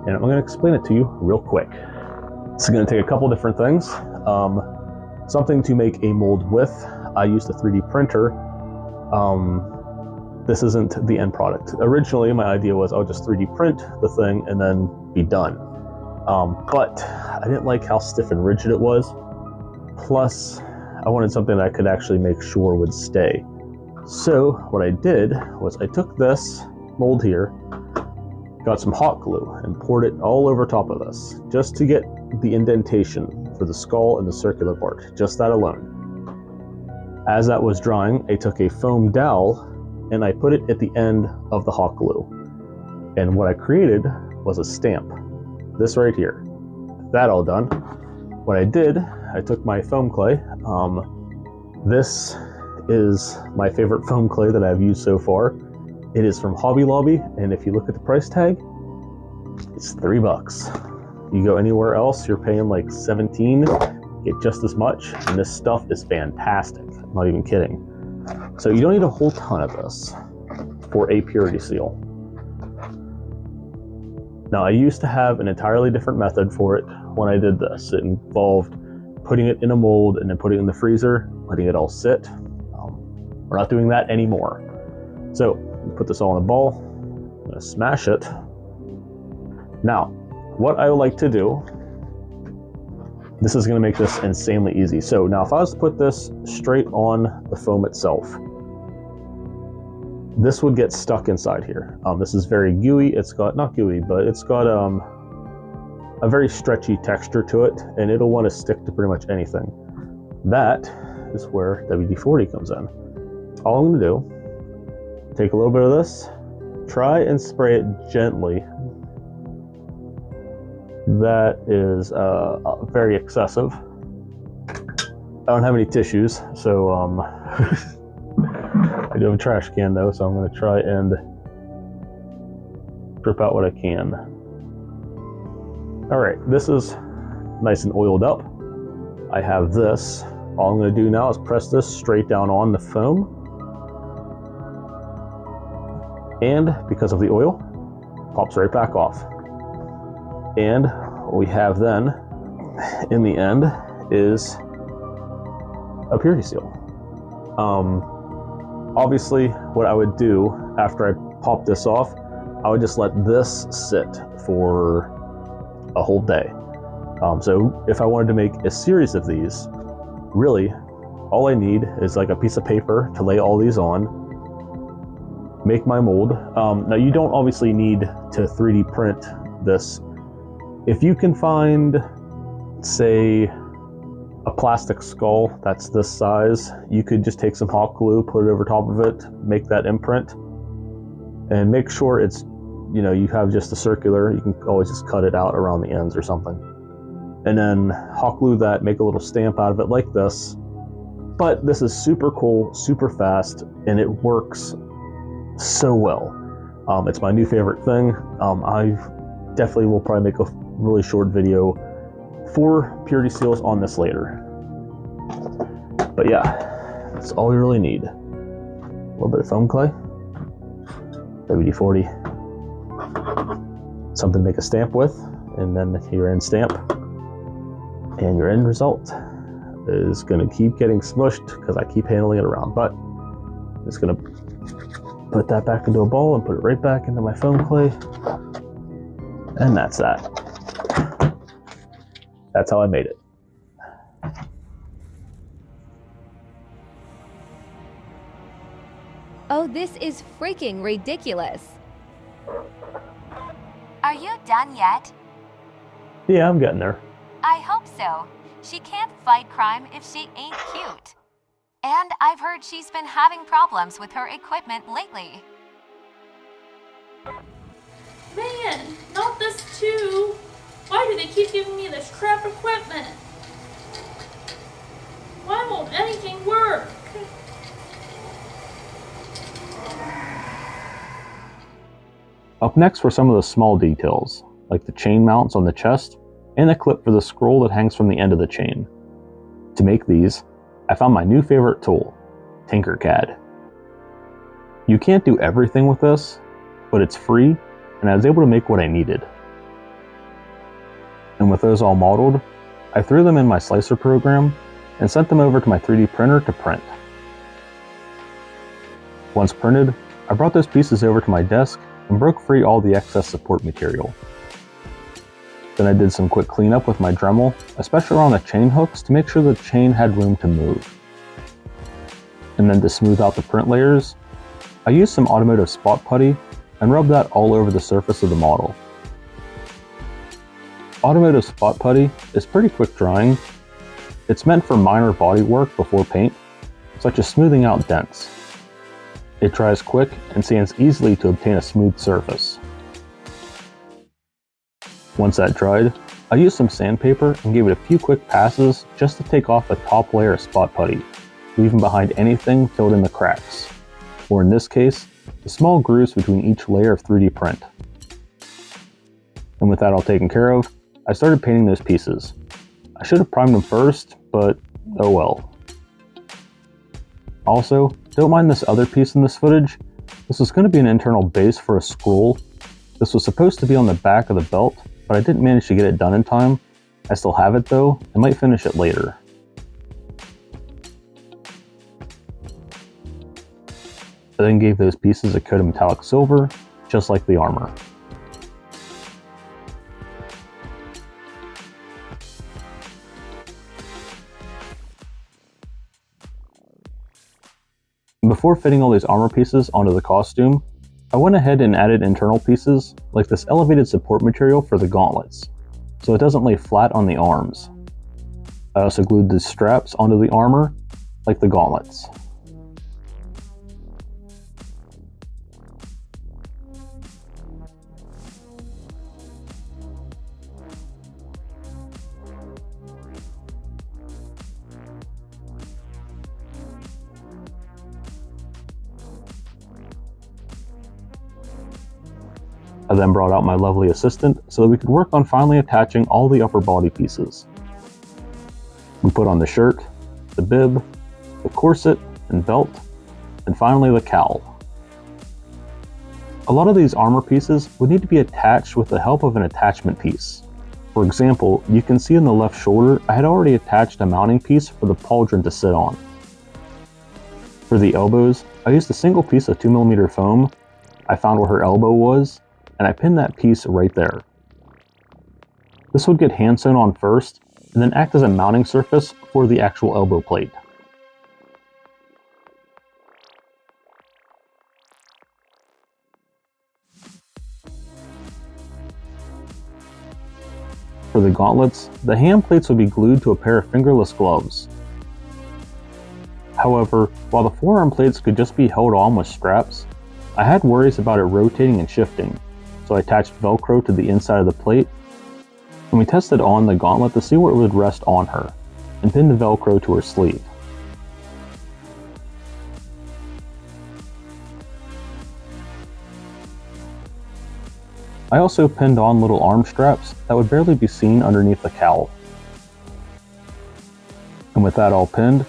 F: and I'm going to explain it to you real quick. It's going to take a couple different things. something to make a mold with. I used a 3D printer. This isn't the end product. Originally, my idea was I'll just 3D print the thing and then be done. But I didn't like how stiff and rigid it was. Plus, I wanted something that I could actually make sure would stay. So what I did was I took this mold here, got some hot glue, and poured it all over top of this, just to get the indentation for the skull and the circular part, just that alone. As that was drying, I took a foam dowel and I put it at the end of the hot glue. And what I created was a stamp. This right here. That all done. What I did, I took my foam clay. This is my favorite foam clay that I've used so far. It is from Hobby Lobby, and if you look at the price tag, it's $3. You go anywhere else, you're paying like 17, get just as much, and this stuff is fantastic. I'm not even kidding. So you don't need a whole ton of this for a purity seal. Now, I used to have an entirely different method for it when I did this. It involved putting it in a mold and then putting it in the freezer, letting it all sit. We're not doing that anymore. So, put this all in a ball. I'm gonna smash it. Now, what I would like to do, this is gonna make this insanely easy. So now if I was to put this straight on the foam itself, this would get stuck inside here. This is very gooey. It's got, not gooey, but it's got a very stretchy texture to it, and it'll want to stick to pretty much anything. That is where WD-40 comes in. All I'm gonna do, take a little bit of this, try and spray it gently. That is very excessive. I don't have any tissues, so I do have a trash can though, so I'm going to try and drip out what I can. Alright, this is nice and oiled up. I have this. All I'm going to do now is press this straight down on the foam. And because of the oil, pops right back off. And what we have then, in the end, is a purity seal. Obviously, what I would do after I pop this off, I would just let this sit for a whole day. So if I wanted to make a series of these, really, all I need is like a piece of paper to lay all these on, make my mold. Now you don't obviously need to 3D print this. If you can find, say, a plastic skull that's this size, you could just take some hot glue, put it over top of it, make that imprint, and make sure it's, you know, you have just a circular. You can always just cut it out around the ends or something. And then hot glue that, make a little stamp out of it like this. But this is super cool, super fast, and it works so well. It's my new favorite thing. I definitely will probably make a really short video for purity seals on this later. But yeah, that's all we really need. A little bit of foam clay, WD-40, something to make a stamp with, and then your end stamp. And your end result is going to keep getting smushed because I keep handling it around. But I'm just going to put that back into a ball and put it right back into my foam clay. And that's that. That's how I made it.
B: Oh, this is freaking ridiculous.
C: Are you done yet?
F: Yeah, I'm getting there.
C: I hope so. She can't fight crime if she ain't cute. And I've heard she's been having problems with her equipment lately.
E: Man, not this too. Why do they keep giving me this crap equipment? Why won't anything work?
F: Up next were some of the small details, like the chain mounts on the chest and the clip for the scroll that hangs from the end of the chain. To make these, I found my new favorite tool, Tinkercad. You can't do everything with this, but it's free, and I was able to make what I needed. And with those all modeled, I threw them in my slicer program and sent them over to my 3D printer to print. Once printed, I brought those pieces over to my desk and broke free all the excess support material. Then I did some quick cleanup with my Dremel, especially around the chain hooks to make sure the chain had room to move. And then to smooth out the print layers, I used some automotive spot putty and rubbed that all over the surface of the model. Automotive spot putty is pretty quick drying. It's meant for minor body work before paint, such as smoothing out dents. It dries quick and sands easily to obtain a smooth surface. Once that dried, I used some sandpaper and gave it a few quick passes just to take off the top layer of spot putty, leaving behind anything filled in the cracks, or in this case, the small grooves between each layer of 3D print. And with that all taken care of, I started painting those pieces. I should have primed them first, but oh well. Also, don't mind this other piece in this footage. This was going to be an internal base for a scroll. This was supposed to be on the back of the belt, but I didn't manage to get it done in time. I still have it though, and might finish it later. I then gave those pieces a coat of metallic silver, just like the armor. Before fitting all these armor pieces onto the costume, I went ahead and added internal pieces, like this elevated support material for the gauntlets, so it doesn't lay flat on the arms. I also glued the straps onto the armor, like the gauntlets. I then brought out my lovely assistant so that we could work on finally attaching all the upper body pieces. We put on the shirt, the bib, the corset and belt, and finally the cowl. A lot of these armor pieces would need to be attached with the help of an attachment piece. For example, you can see in the left shoulder I had already attached a mounting piece for the pauldron to sit on. For the elbows, I used a single piece of 2mm foam. I found where her elbow was, and I pinned that piece right there. This would get hand sewn on first, and then act as a mounting surface for the actual elbow plate. For the gauntlets, the hand plates would be glued to a pair of fingerless gloves. However, while the forearm plates could just be held on with straps, I had worries about it rotating and shifting, so I attached Velcro to the inside of the plate, and we tested on the gauntlet to see where it would rest on her, and pinned the Velcro to her sleeve. I also pinned on little arm straps that would barely be seen underneath the cowl. And with that all pinned,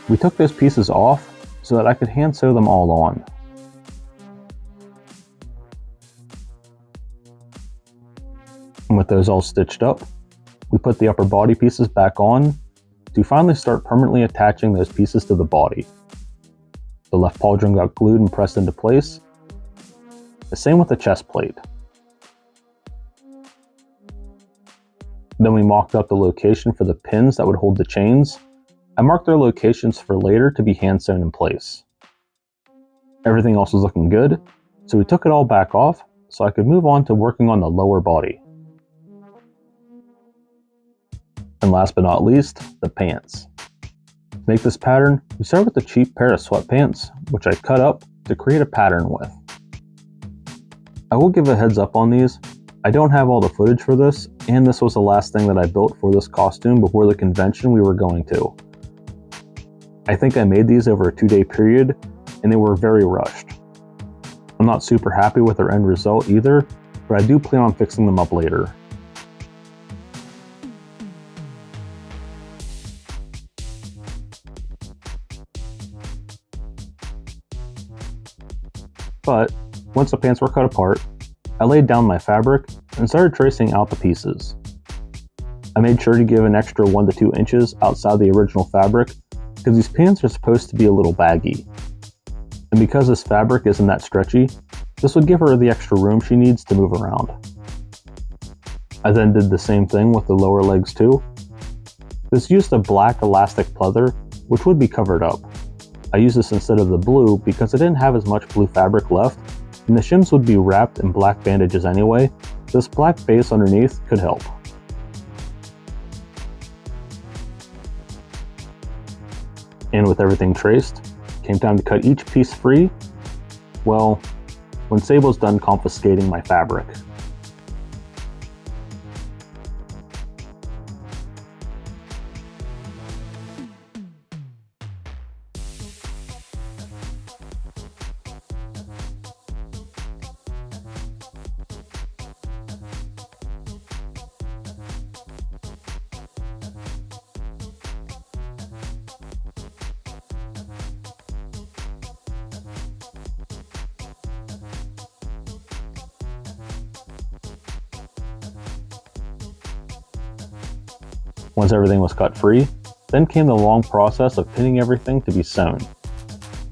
F: we took those pieces off so that I could hand sew them all on. And with those all stitched up, we put the upper body pieces back on to finally start permanently attaching those pieces to the body. The left pauldron got glued and pressed into place. The same with the chest plate. Then we mocked up the location for the pins that would hold the chains. I marked their locations for later to be hand sewn in place. Everything else was looking good, so we took it all back off so I could move on to working on the lower body. And last but not least, the pants. To make this pattern, we started with a cheap pair of sweatpants, which I cut up to create a pattern with. I will give a heads up on these. I don't have all the footage for this, and this was the last thing that I built for this costume before the convention we were going to. I think I made these over a 2-day period, and they were very rushed. I'm not super happy with their end result either, but I do plan on fixing them up later. But once the pants were cut apart, I laid down my fabric and started tracing out the pieces. I made sure to give an extra 1 to 2 inches outside the original fabric because these pants are supposed to be a little baggy. And because this fabric isn't that stretchy, this would give her the extra room she needs to move around. I then did the same thing with the lower legs too. This used a black elastic pleather, which would be covered up. I used this instead of the blue because I didn't have as much blue fabric left, and the shims would be wrapped in black bandages anyway, so this black base underneath could help. And with everything traced, came time to cut each piece free, well, when Sable's done confiscating my fabric. Once everything was cut free, then came the long process of pinning everything to be sewn.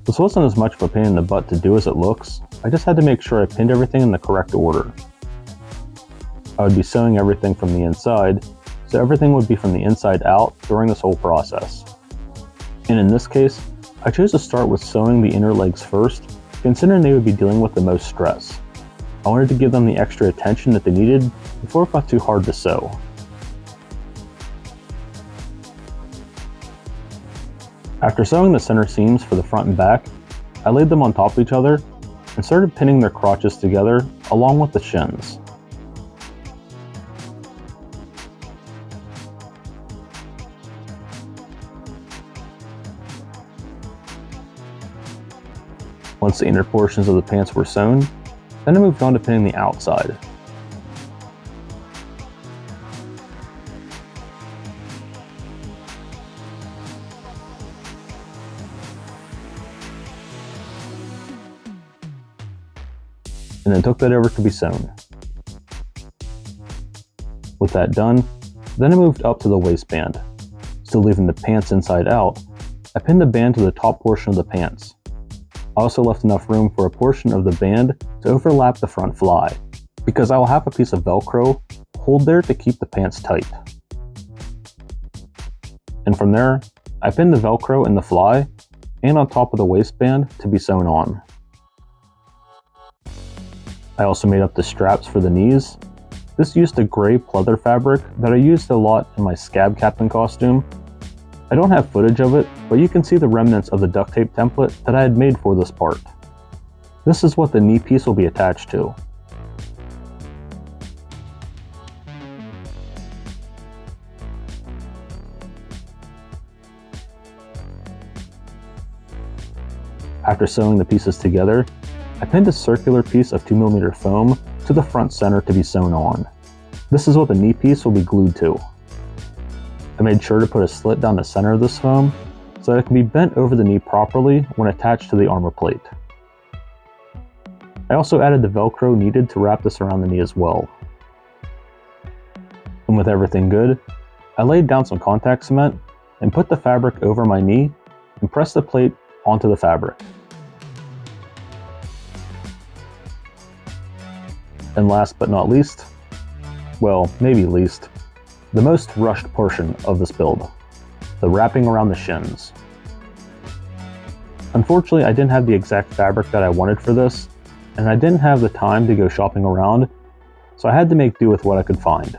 F: This wasn't as much of a pain in the butt to do as it looks, I just had to make sure I pinned everything in the correct order. I would be sewing everything from the inside, so everything would be from the inside out during this whole process. And in this case, I chose to start with sewing the inner legs first, considering they would be dealing with the most stress. I wanted to give them the extra attention that they needed before it got too hard to sew. After sewing the center seams for the front and back, I laid them on top of each other and started pinning their crotches together along with the shins. Once the inner portions of the pants were sewn, then I moved on to pinning the outside. And then took that over to be sewn. With that done, then I moved up to the waistband. Still leaving the pants inside out, I pinned the band to the top portion of the pants. I also left enough room for a portion of the band to overlap the front fly, because I will have a piece of Velcro hold there to keep the pants tight. And from there, I pinned the Velcro in the fly and on top of the waistband to be sewn on. I also made up the straps for the knees. This used a gray pleather fabric that I used a lot in my Scab Captain costume. I don't have footage of it, but you can see the remnants of the duct tape template that I had made for this part. This is what the knee piece will be attached to. After sewing the pieces together, I pinned a circular piece of 2mm foam to the front center to be sewn on. This is what the knee piece will be glued to. I made sure to put a slit down the center of this foam so that it can be bent over the knee properly when attached to the armor plate. I also added the Velcro needed to wrap this around the knee as well. And with everything good, I laid down some contact cement and put the fabric over my knee and pressed the plate onto the fabric. And last but not least, well, maybe least, the most rushed portion of this build, the wrapping around the shins. Unfortunately, I didn't have the exact fabric that I wanted for this, and I didn't have the time to go shopping around, so I had to make do with what I could find.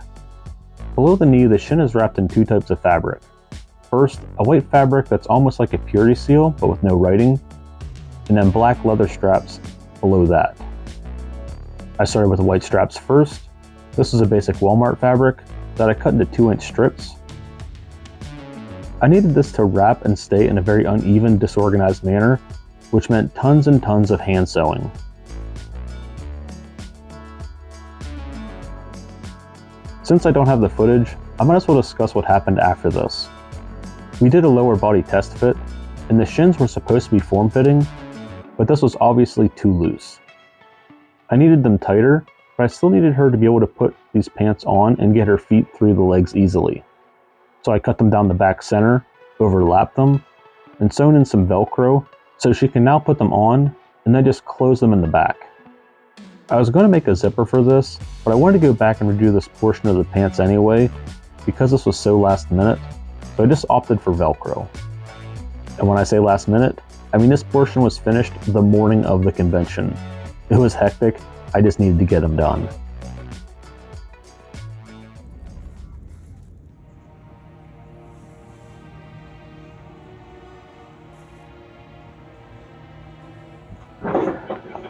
F: Below the knee, the shin is wrapped in 2 types of fabric. First, a white fabric that's almost like a purity seal, but with no writing, and then black leather straps below that. I started with the white straps first. This is a basic Walmart fabric that I cut into 2-inch strips. I needed this to wrap and stay in a very uneven, disorganized manner, which meant tons and tons of hand sewing. Since I don't have the footage, I might as well discuss what happened after this. We did a lower body test fit, and the shins were supposed to be form-fitting, but this was obviously too loose. I needed them tighter, but but I still needed her to be able to put these pants on and get her feet through the legs easily. So I cut them down the back center, overlapped them, and sewn in some Velcro so she can now put them on and then just close them in the back. I was going to make a zipper for this, but I wanted to go back and redo this portion of the pants anyway because this was so last minute, so I just opted for Velcro. And when I say last minute, I mean this portion was finished the morning of the convention. It was hectic, I just needed to get them done.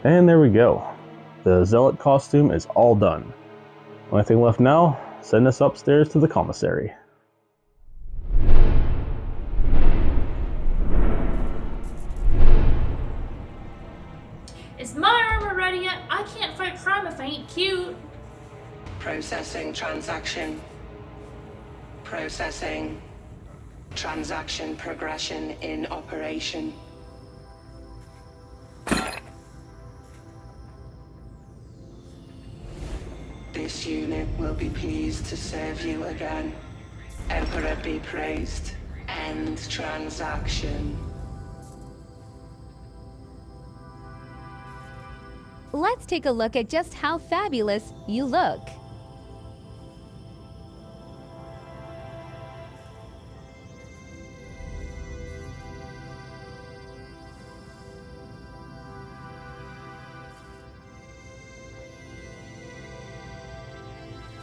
F: And there we go. The Zealot costume is all done. Only thing left now, send us upstairs to the commissary.
E: Is my armor ready yet? I can't fight crime if I ain't cute.
D: Processing transaction. Processing. Transaction progression in operation. This unit will be pleased to serve you again. Emperor be praised. End transaction.
B: Let's take a look at just how fabulous you look.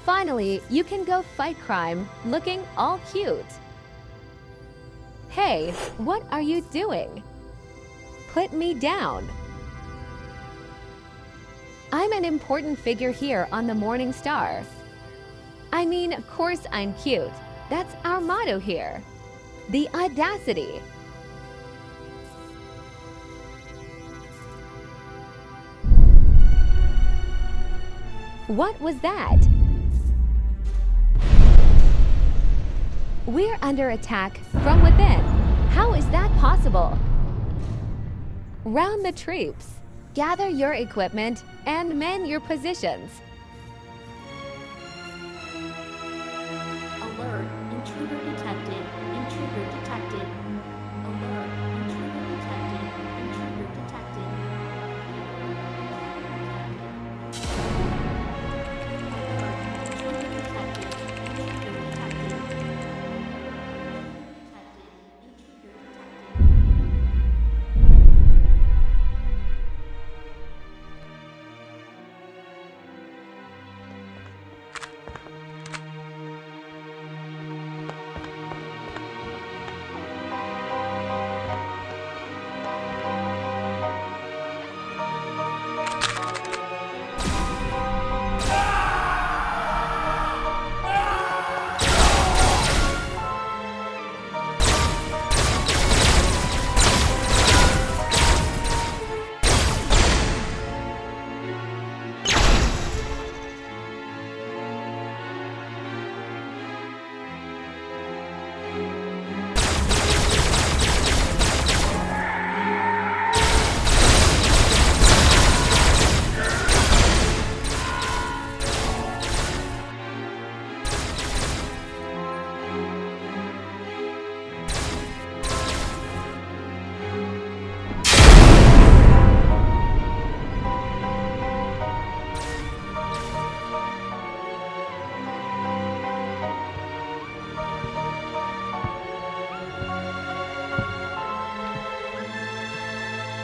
B: Finally, you can go fight crime looking all cute. Hey, what are you doing? Put me down. I'm an important figure here on the Morning Star. I mean, of course I'm cute. That's our motto here. The audacity. What was that? We're under attack from within. How is that possible? Round the troops. Gather your equipment and man your positions.
E: Alert. Intruder detected. Intruder detected. Alert. Intruder detected. Intruder detected.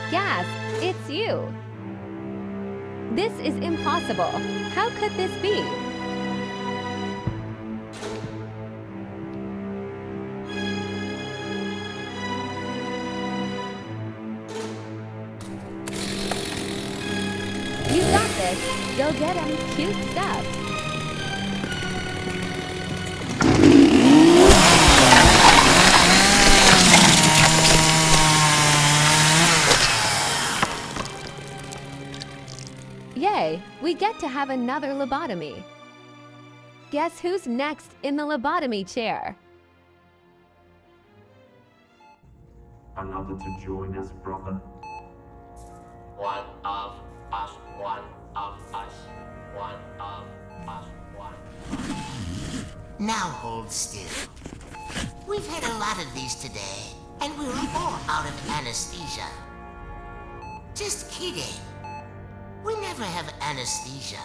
B: Gasp, it's you. This is impossible. How could this be? You got this. Go get him. Cute stuff. Yay, we get to have another lobotomy. Guess who's next in the lobotomy chair?
H: Another to join us, brother. One of us, one of us, one
I: Now hold still. We've had a lot of these today, and we're all out of anesthesia. Just kidding. We never have anesthesia.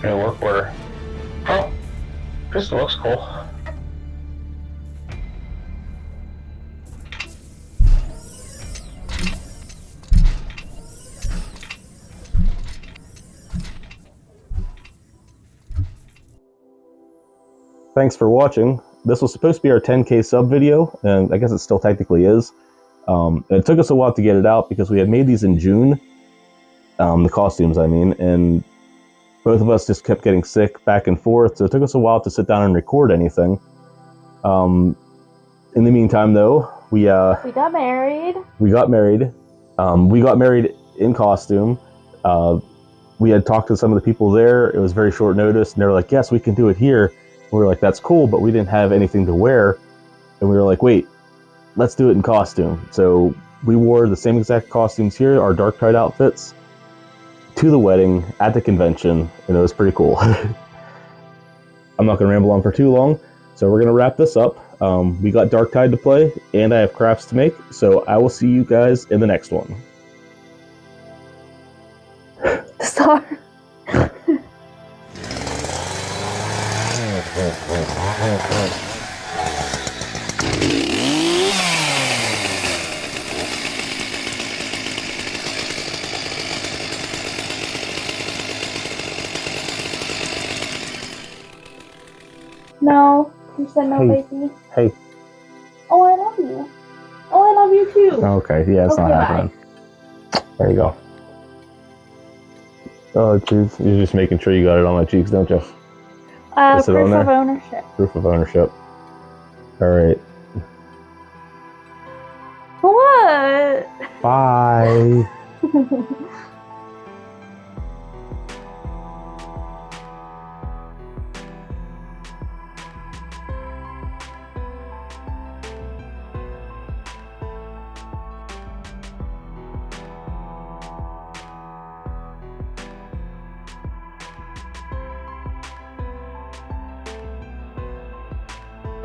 A: Yeah, work order. Oh, this looks cool.
F: Thanks for watching. This was supposed to be our 10K sub video, and I guess it still technically is. It took us a while to get it out because we had made these in June, the costumes I mean, and both of us just kept getting sick back and forth, so it took us a while to sit down and record anything. In the meantime, though, we
E: got married.
F: We got married. We got married in costume. We had talked to some of the people there. It was very short notice, and they were like, yes, we can do it here. And we were like, that's cool, but we didn't have anything to wear. And we were like, wait, let's do it in costume. So we wore the same exact costumes here, our Darktide outfits, to the wedding at the convention, and it was pretty cool. I'm not going to ramble on for too long, so we're going to wrap this up. We got Darktide to play, and I have crafts to make, so I will see you guys in the next one.
E: Sorry. No, you said no,
F: Hey.
E: baby.
F: Hey.
E: Oh, I love you. Oh, I love you too.
F: Okay, yeah, it's
E: Okay,
F: not
E: bye.
F: happening. There you go. Oh, jeez. You're just making sure you got it on my cheeks, don't you? Is it on
E: Proof
F: there?
E: of ownership.
F: Proof of ownership. All right.
E: What?
F: Bye.